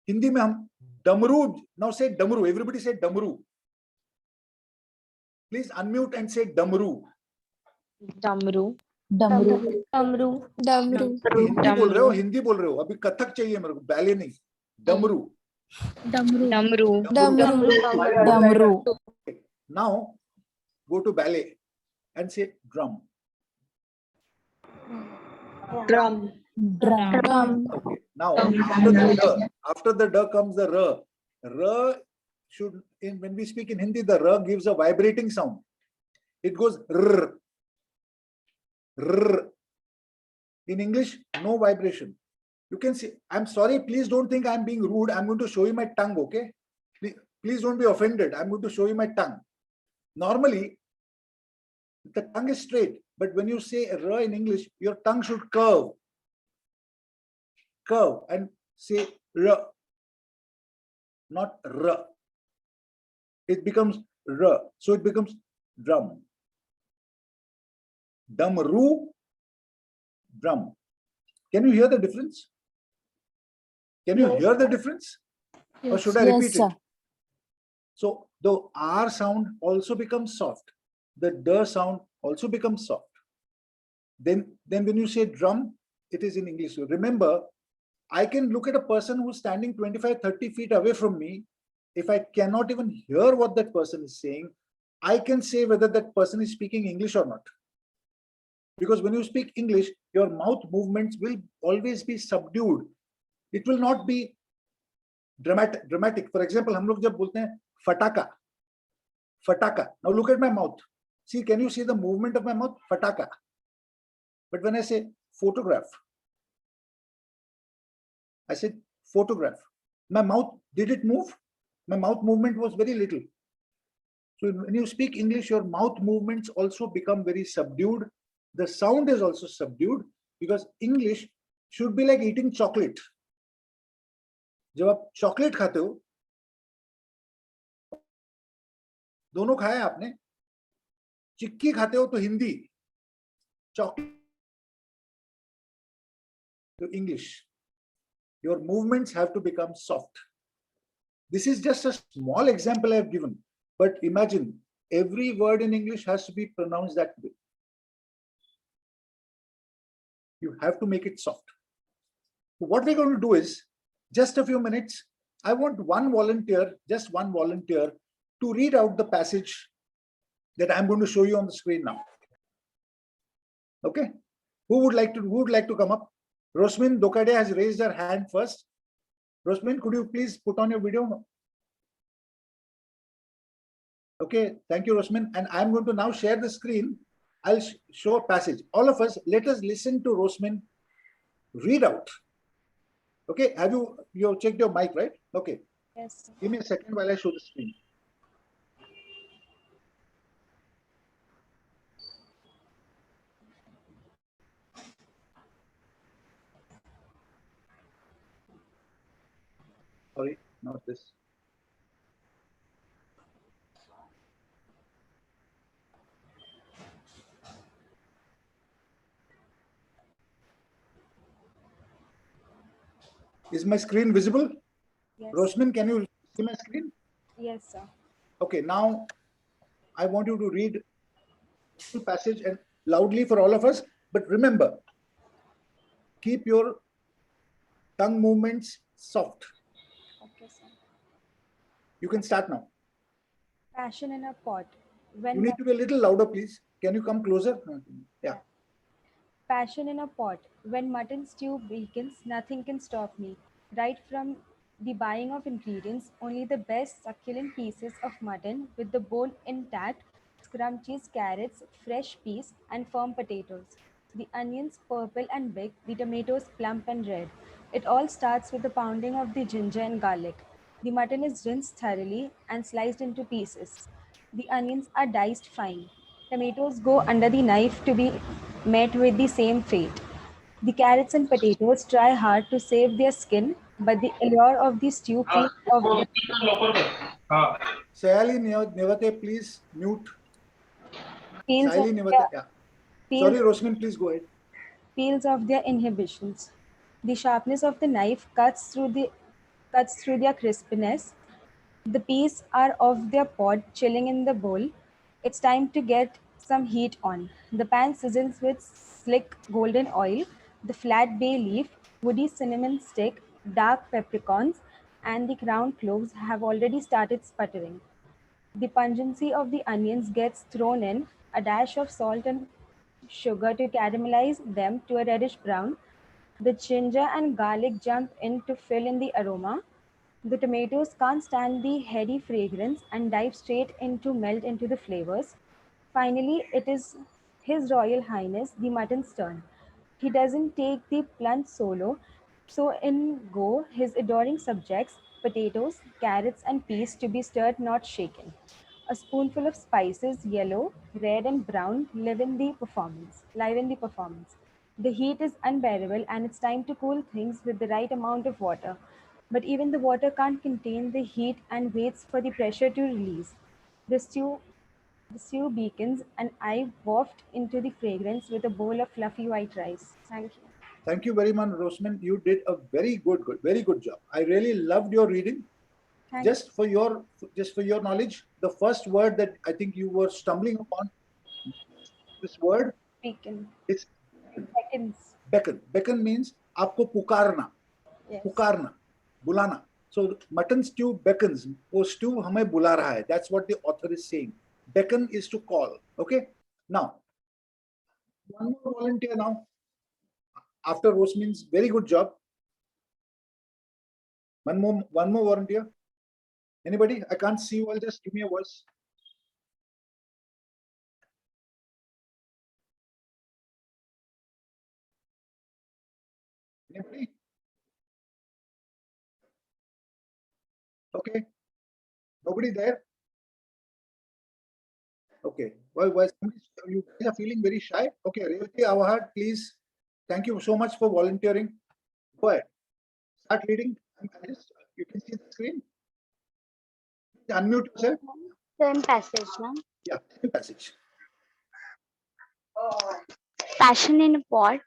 Speaker 4: Hindi mein hum damru. Now say damru. Everybody say damru. Please unmute and say damru.
Speaker 6: Damru. Damru. Damru. Damru.
Speaker 4: Hindi बोल रहे हो, हिंदी बोल रहे हो, अभी कथक चाहिए मेरे को, बैले नहीं. डमरू.
Speaker 6: Damru. Damru. Damru.
Speaker 4: Now go to ballet and say drum.
Speaker 6: Drum. Drum.
Speaker 4: Okay. Now after the da comes the ra. Ra should, when we speak in Hindi, the ra gives a vibrating sound. It goes rrr. Rrr. In English, no vibration. You can see, I'm sorry, please don't think I'm being rude. I'm going to show you my tongue, okay? Please don't be offended. I'm going to show you my tongue. Normally, the tongue is straight, but when you say ra in English, your tongue should curve. Curve and say ra, not ra. it becomes R. So it becomes drum. Damru, drum. Can you hear the difference? Can you hear the difference? Or should I repeat it? So the R sound also becomes soft. The D sound also becomes soft. Then when you say drum, it is in English. So remember, I can look at a person who's standing 25, 30 feet away from me. If I cannot even hear what that person is saying, I can say whether that person is speaking English or not. Because when you speak English, your mouth movements will always be subdued. It will not be dramatic. For example, हम लोग जब बोलते हैं फटाका, fataka. Now look at my mouth. See, can you see the movement of my mouth? Fataka. But when I say photograph, I said photograph. My mouth, did it move? My mouth movement was very little. So when you speak English, your mouth movements also become very subdued. The sound is also subdued because English should be like eating chocolate. जब आप chocolate खाते हो, दोनों खाया है आपने, चिक्की खाते हो तो हिंदी, चॉकलेट तो English. Your movements have to become soft. This is just a small example I have given, but imagine every word in English has to be pronounced that way. You have to make it soft. So what we're going to do is, just a few minutes, I want one volunteer, just one volunteer, to read out the passage that I'm going to show you on the screen now. Okay? Who would like to come up? Rosmin Dokade has raised her hand first. Rosmin, could you please put on your video? Okay, thank you, Rosmin. And I'm going to now share the screen. I'll show a passage. All of us, let us listen to Rosmin read out. Okay, have you checked your mic, right? Okay.
Speaker 13: Yes, sir.
Speaker 4: Give me a second while I show the screen. Sorry, not this. Is my screen visible?
Speaker 13: Yes.
Speaker 4: Rosmin, can you see my screen?
Speaker 13: Yes, sir.
Speaker 4: Okay, now I want you to read the passage and loudly for all of us. But remember, keep your tongue movements soft.
Speaker 13: Okay, sir.
Speaker 4: You can start now.
Speaker 13: Passion in a pot.
Speaker 4: You need to be a little louder, please. Can you come closer? Yeah.
Speaker 13: Passion in a pot. When mutton stew begins, nothing can stop me. Right from the buying of ingredients, only the best succulent pieces of mutton with the bone intact, scrumptious carrots, fresh peas, and firm potatoes. The onions purple and big, the tomatoes plump and red. It all starts with the pounding of the ginger and garlic. The mutton is rinsed thoroughly and sliced into pieces. The onions are diced fine. Tomatoes go under the knife to be met with the same fate. The carrots and potatoes try hard to save their skin, but the allure of the stew peels off their
Speaker 4: Sayali Nevate, please mute.
Speaker 13: peels
Speaker 4: Sayali
Speaker 13: off
Speaker 4: Nevate,
Speaker 13: their-
Speaker 4: yeah.
Speaker 13: peels-
Speaker 4: Sorry, Rosmin, please go ahead.
Speaker 13: peels off their inhibitions. The sharpness of the knife cuts through their crispness. The peas are off their pod, chilling in the bowl. It's time to get some heat on. The pan sizzles with slick golden oil. The flat bay leaf, woody cinnamon stick, dark peppercorns, and the ground cloves have already started sputtering. The pungency of the onions gets thrown in, a dash of salt and sugar to caramelize them to a reddish brown. The ginger and garlic jump in to fill in the aroma. The tomatoes can't stand the heady fragrance and dive straight in to melt into the flavors. Finally, it is His Royal Highness the mutton's turn. He doesn't take the plunge solo, so in go his adoring subjects, potatoes, carrots, and peas to be stirred, not shaken. A spoonful of spices, yellow, red, and brown, live in the performance. The heat is unbearable, and it's time to cool things with the right amount of water. But even the water can't contain the heat and waits for the pressure to release. The stew beacons, and I waft into the fragrance with a bowl of fluffy white rice. Thank you.
Speaker 4: Thank you very much, Rosman. You did a very very good job. I really loved your reading.
Speaker 13: Thank
Speaker 4: Just for your knowledge, the first word that I think you were stumbling upon, this word
Speaker 13: Beacon.
Speaker 4: is
Speaker 13: Beckons.
Speaker 4: beckon. Beckon means आपको पुकारना,
Speaker 13: Yes.
Speaker 4: पुकारना, बुलाना. So mutton stew beckons. वो stew हमें बुला रहा है. That's what the author is saying. Beckon is to call. Okay. Now, one more volunteer now. After Rosmin's very good job. One more volunteer. Anybody? I can't see you all. Just give me a voice. Anybody? Okay. Nobody there? Okay. Well, you guys are feeling very shy. Okay, Revati Avahad, please. Thank you so much for volunteering. Go ahead. Start reading. You can see the screen. Unmute yourself.
Speaker 14: Same passage, no?
Speaker 4: Yeah, same passage.
Speaker 14: Passion in a pot.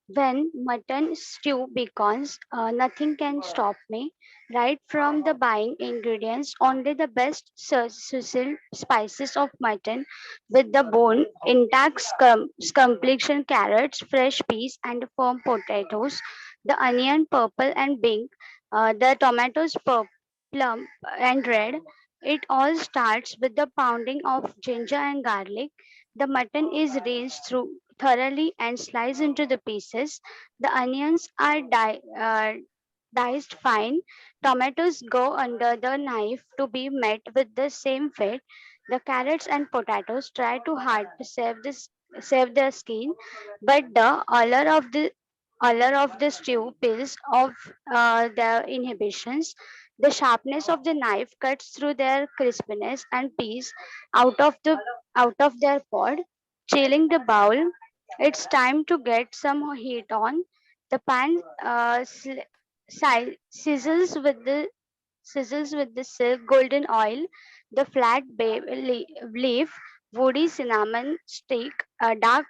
Speaker 14: When mutton stew becomes, nothing can stop me. Right from the buying ingredients, only the best sizzled spices of mutton with the bone, intact complexion carrots, fresh peas, and firm potatoes. The onion purple and pink, the tomatoes plump and red. It all starts with the pounding of ginger and garlic. The mutton is rinsed through thoroughly and sliced into the pieces. The onions are diced fine. Tomatoes go under the knife to be met with the same fate. The carrots and potatoes try too hard to save their skin, but the allure of the stew peels off their inhibitions. The sharpness of the knife cuts through their crispiness and peels out of their pod, chilling the bowl. It's time to get some heat on. The pan sizzles with the silk golden oil, the flat bay leaf, woody cinnamon stick, dark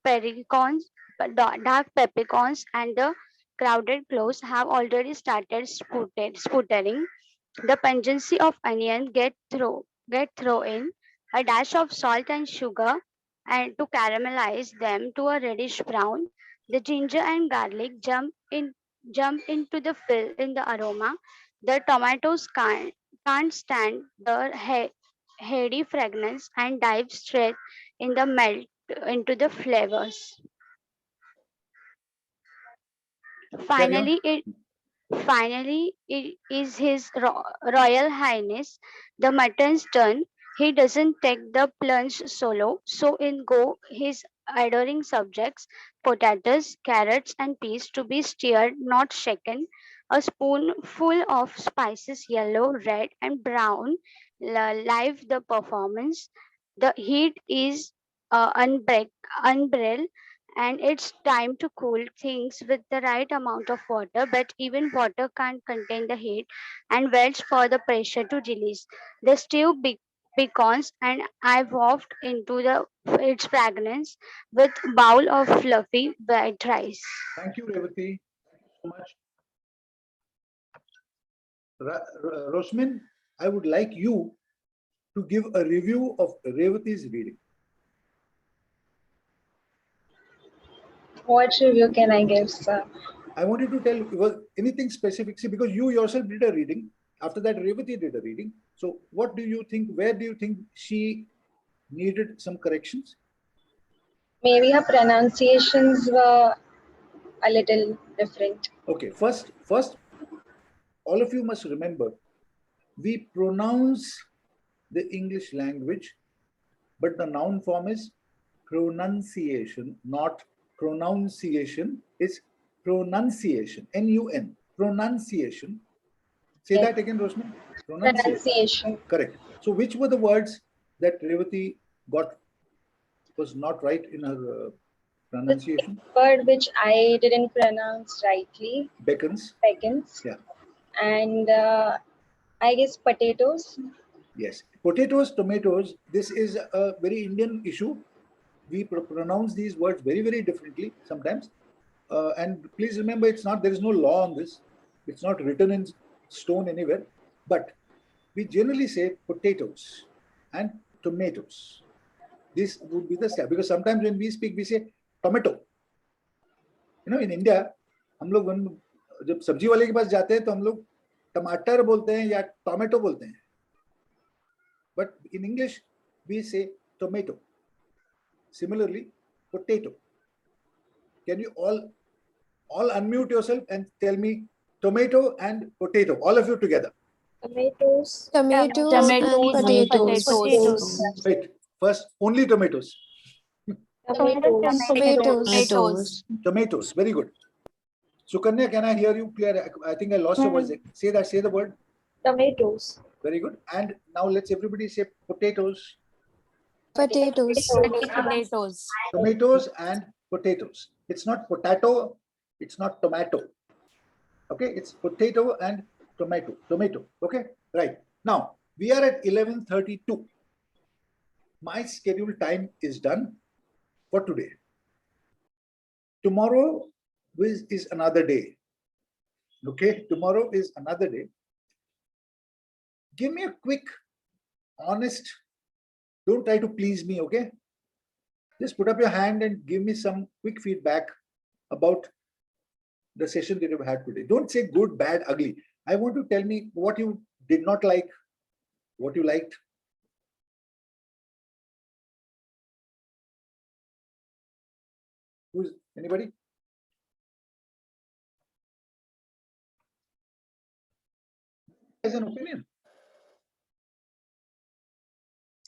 Speaker 14: peppercorns, and the crowded cloves have already started sputtering. The pungency of onion get thrown in, a dash of salt and sugar, and to caramelize them to a reddish brown. The ginger and garlic jump into the fill in the aroma. The tomatoes can't stand the heady fragrance and dive straight in the melt into the flavors.
Speaker 4: Carry on.
Speaker 14: Finally, it is His Royal Highness the mutton's turn. He doesn't take the plunge solo, so in go his adoring subjects, potatoes, carrots, and peas to be stirred, not shaken. A spoonful of spices, yellow, red, and brown, live the performance. The heat is unbearable, and it's time to cool things with the right amount of water, but even water can't contain the heat and waits for the pressure to release. The stew beacons, and I wafted into its fragrance with bowl of fluffy white rice.
Speaker 4: Thank you, Revati. Thank you so much. Rosmin, I would like you to give a review of Revati's reading.
Speaker 2: What review can I give, sir?
Speaker 4: I want you to tell anything specific, see, because you yourself did a reading. After that, Revati did a reading. So what do you think, where do you think she needed some corrections?
Speaker 2: Maybe her pronunciations were a little different.
Speaker 4: Okay, first, all of you must remember, we pronounce the English language, but the noun form is pronunciation, not pronunciation. It's pronunciation, N-U-N, pronunciation. Say that again, Rosman.
Speaker 2: Pronunciation.
Speaker 4: Correct. So which were the words that Revati was not right in her pronunciation?
Speaker 2: The word which I didn't pronounce rightly.
Speaker 4: Beckons.
Speaker 2: Beckons.
Speaker 4: Yeah.
Speaker 13: and I guess potatoes.
Speaker 4: Yes, potatoes, tomatoes. This is a very Indian issue. We pronounce these words very, very differently sometimes. And please remember, it's not, there is no law on this. It's not written in stone anywhere. But we generally say potatoes and tomatoes. This would be the step, because sometimes when we speak, we say tomato. You know, in India, हम लोग जब सब्जी वाले के पास जाते हैं तो हम लोग टमाटर बोलते हैं या टोमेटो बोलते हैं. But in English, we say tomato. Similarly, potato. Can you all unmute yourself and tell me tomato and potato, all of you together?
Speaker 9: Tomatoes.
Speaker 6: Tomatoes
Speaker 9: and
Speaker 6: potatoes.
Speaker 4: Wait, first only tomatoes.
Speaker 6: Tomatoes.
Speaker 4: Tomatoes, very good. Sukanya, can I hear you clear? I think I lost your voice. Say the word.
Speaker 9: Tomatoes.
Speaker 4: Very good. And now let's everybody say potatoes.
Speaker 6: Potatoes.
Speaker 4: Tomatoes and potatoes. It's not potato, it's not tomato. Okay, it's potato and tomato. Okay, right. Now we are at 11:32. My scheduled time is done for today. Tomorrow is another day. Okay, tomorrow is another day. Give me a quick, honest, don't try to please me, okay? Just put up your hand and give me some quick feedback about the session that you've had today. Don't say good, bad, ugly. I want to tell me what you did not like, what you liked. Who's anybody? Has an opinion?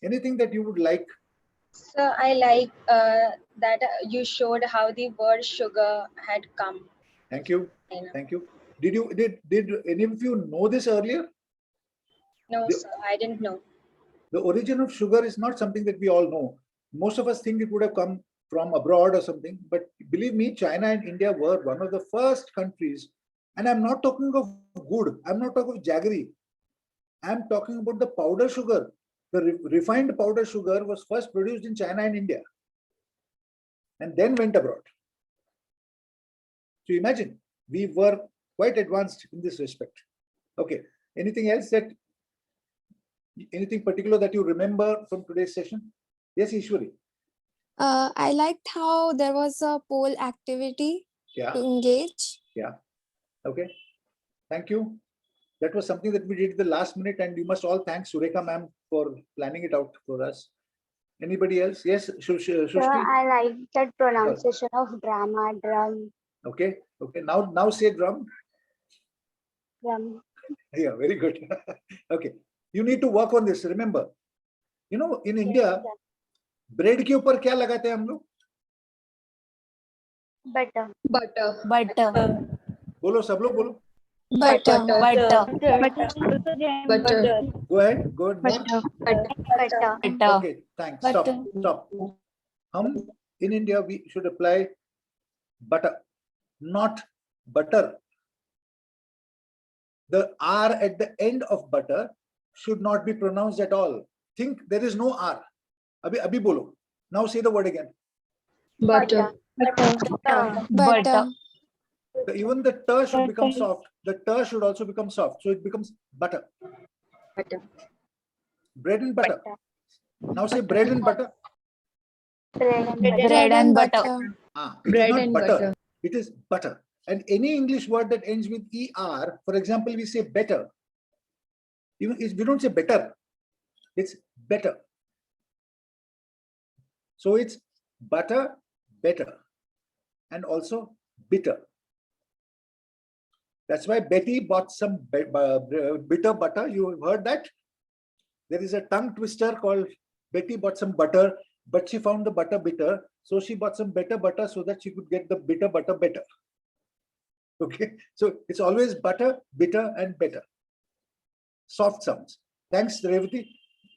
Speaker 4: Anything that you would like?
Speaker 13: So I like that you showed how the word sugar had come.
Speaker 4: Thank you. Thank you. Did any of you know this earlier?
Speaker 13: No, sir, I didn't know.
Speaker 4: The origin of sugar is not something that we all know. Most of us think it would have come from abroad or something, but believe me, China and India were one of the first countries. And I'm not talking of good. I'm not talking of jaggery. I'm talking about the powder sugar. The refined powder sugar was first produced in China and India and then went abroad. So imagine, we were quite advanced in this respect. Okay, anything else anything particular that you remember from today's session? Yes, Ishwari.
Speaker 6: I liked how there was a poll activity to engage.
Speaker 4: Yeah. Okay. Thank you. That was something that we did at the last minute, and you must all thank Sureka ma'am for planning it out for us. Anybody else? Yes, Shushti?
Speaker 14: Sir, I like that pronunciation of drama, drum.
Speaker 4: Okay. Okay. Now say drum.
Speaker 14: Drum.
Speaker 4: Yeah, very good. Okay. You need to work on this. Remember, you know, in India, bread के ऊपर क्या लगाते हैं हम लोग?
Speaker 14: Butter.
Speaker 4: बोलो सब लोग बोलो.
Speaker 6: Butter.
Speaker 4: Go ahead.
Speaker 14: Butter.
Speaker 4: Okay, thanks. Stop. In India, we should apply butter, not butter. The R at the end of butter should not be pronounced at all. Think there is no R. Abhi bolo. Now say the word again.
Speaker 9: Butter.
Speaker 4: Even the T should become soft. The T should also become soft. So it becomes butter. Bread and butter. Now say bread and butter.
Speaker 6: Bread and butter.
Speaker 4: Bread and butter. It is butter. And any English word that ends with ER, for example, we say better. Even if we don't say better, it's better. So it's butter, better, and also bitter. That's why Betty bought some bitter butter. You have heard that? There is a tongue twister called Betty bought some butter, but she found the butter bitter. So she bought some better butter so that she could get the bitter butter better. Okay, so it's always butter, bitter, and better. Soft sounds. Thanks, Revati.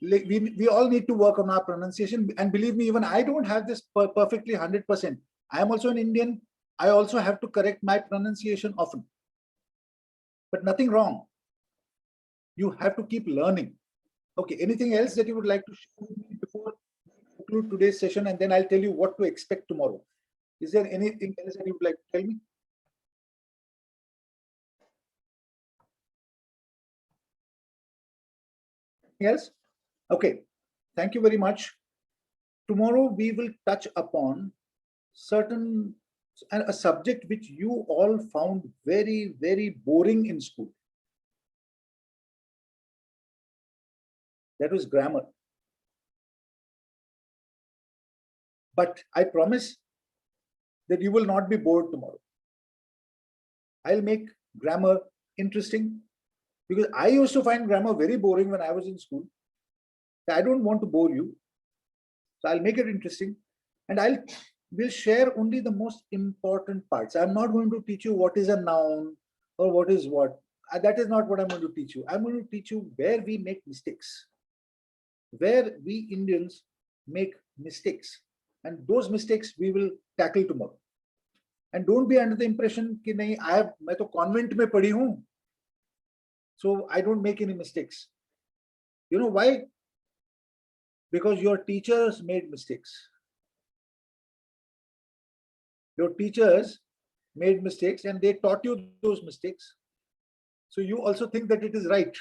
Speaker 4: We all need to work on our pronunciation. And believe me, even I don't have this perfectly 100%. I am also an Indian. I also have to correct my pronunciation often. but nothing wrong. You have to keep learning. Okay, anything else that you would like to share with me before we conclude today's session, and then I'll tell you what to expect tomorrow. Is there anything else that you would like to tell me? Anything else? Okay, thank you very much. Tomorrow we will touch upon a subject which you all found very, very boring in school. That was grammar. But I promise that you will not be bored tomorrow. I'll make grammar interesting, because I used to find grammar very boring when I was in school. I don't want to bore you. So I'll make it interesting, and we'll share only the most important parts. I'm not going to teach you what is a noun or what is what. That is not what I'm going to teach you. I'm going to teach you where we make mistakes, where we Indians make mistakes, and those mistakes we will tackle tomorrow. And don't be under the impression कि नहीं, मैं तो convent में पढ़ी हूँ, so I don't make any mistakes. You know why? Because your teachers made mistakes. Your teachers made mistakes and they taught you those mistakes. So you also think that it is right.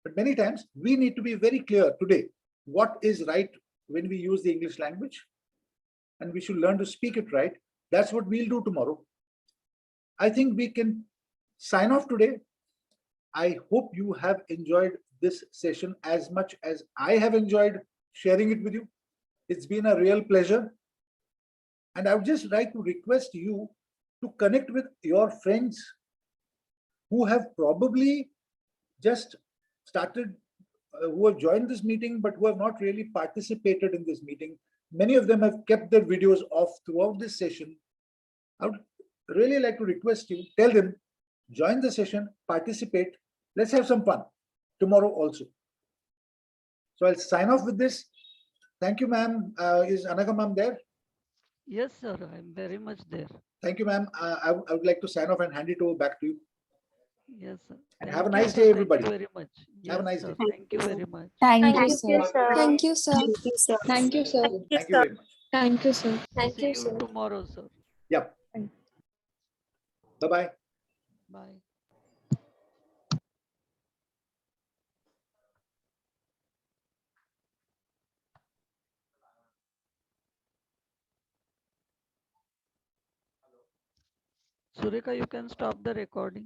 Speaker 4: But many times we need to be very clear today what is right when we use the English language, and we should learn to speak it right. That's what we'll do tomorrow. I think we can sign off today. I hope you have enjoyed this session as much as I have enjoyed sharing it with you. It's been a real pleasure. And I would just like to request you to connect with your friends who have probably just started, who have joined this meeting, but who have not really participated in this meeting. Many of them have kept their videos off throughout this session. I would really like to request you, tell them, join the session, participate. Let's have some fun tomorrow also. So I'll sign off with this. Thank you, ma'am. Is Anagha ma'am there?
Speaker 3: Yes, sir. I'm very much there.
Speaker 4: Thank you, ma'am. I would like to sign off and hand it over back to you.
Speaker 3: Yes, sir.
Speaker 4: And
Speaker 3: Thank
Speaker 4: have a
Speaker 3: you,
Speaker 4: nice
Speaker 3: sir.
Speaker 4: day, everybody.
Speaker 3: Thank you very much.
Speaker 4: Have a
Speaker 3: Yes,
Speaker 4: nice
Speaker 3: sir.
Speaker 4: day.
Speaker 3: Thank you very much.
Speaker 9: Thank you,
Speaker 11: Thank
Speaker 9: sir.
Speaker 11: you, sir.
Speaker 6: Thank you, sir.
Speaker 9: Thank you, sir.
Speaker 4: Thank you very much.
Speaker 9: Thank you, sir.
Speaker 6: Thank
Speaker 3: See
Speaker 6: you,
Speaker 3: you
Speaker 6: sir.
Speaker 3: tomorrow, sir.
Speaker 4: Yep. Bye-bye.
Speaker 3: Bye. Sureka, you can stop the recording.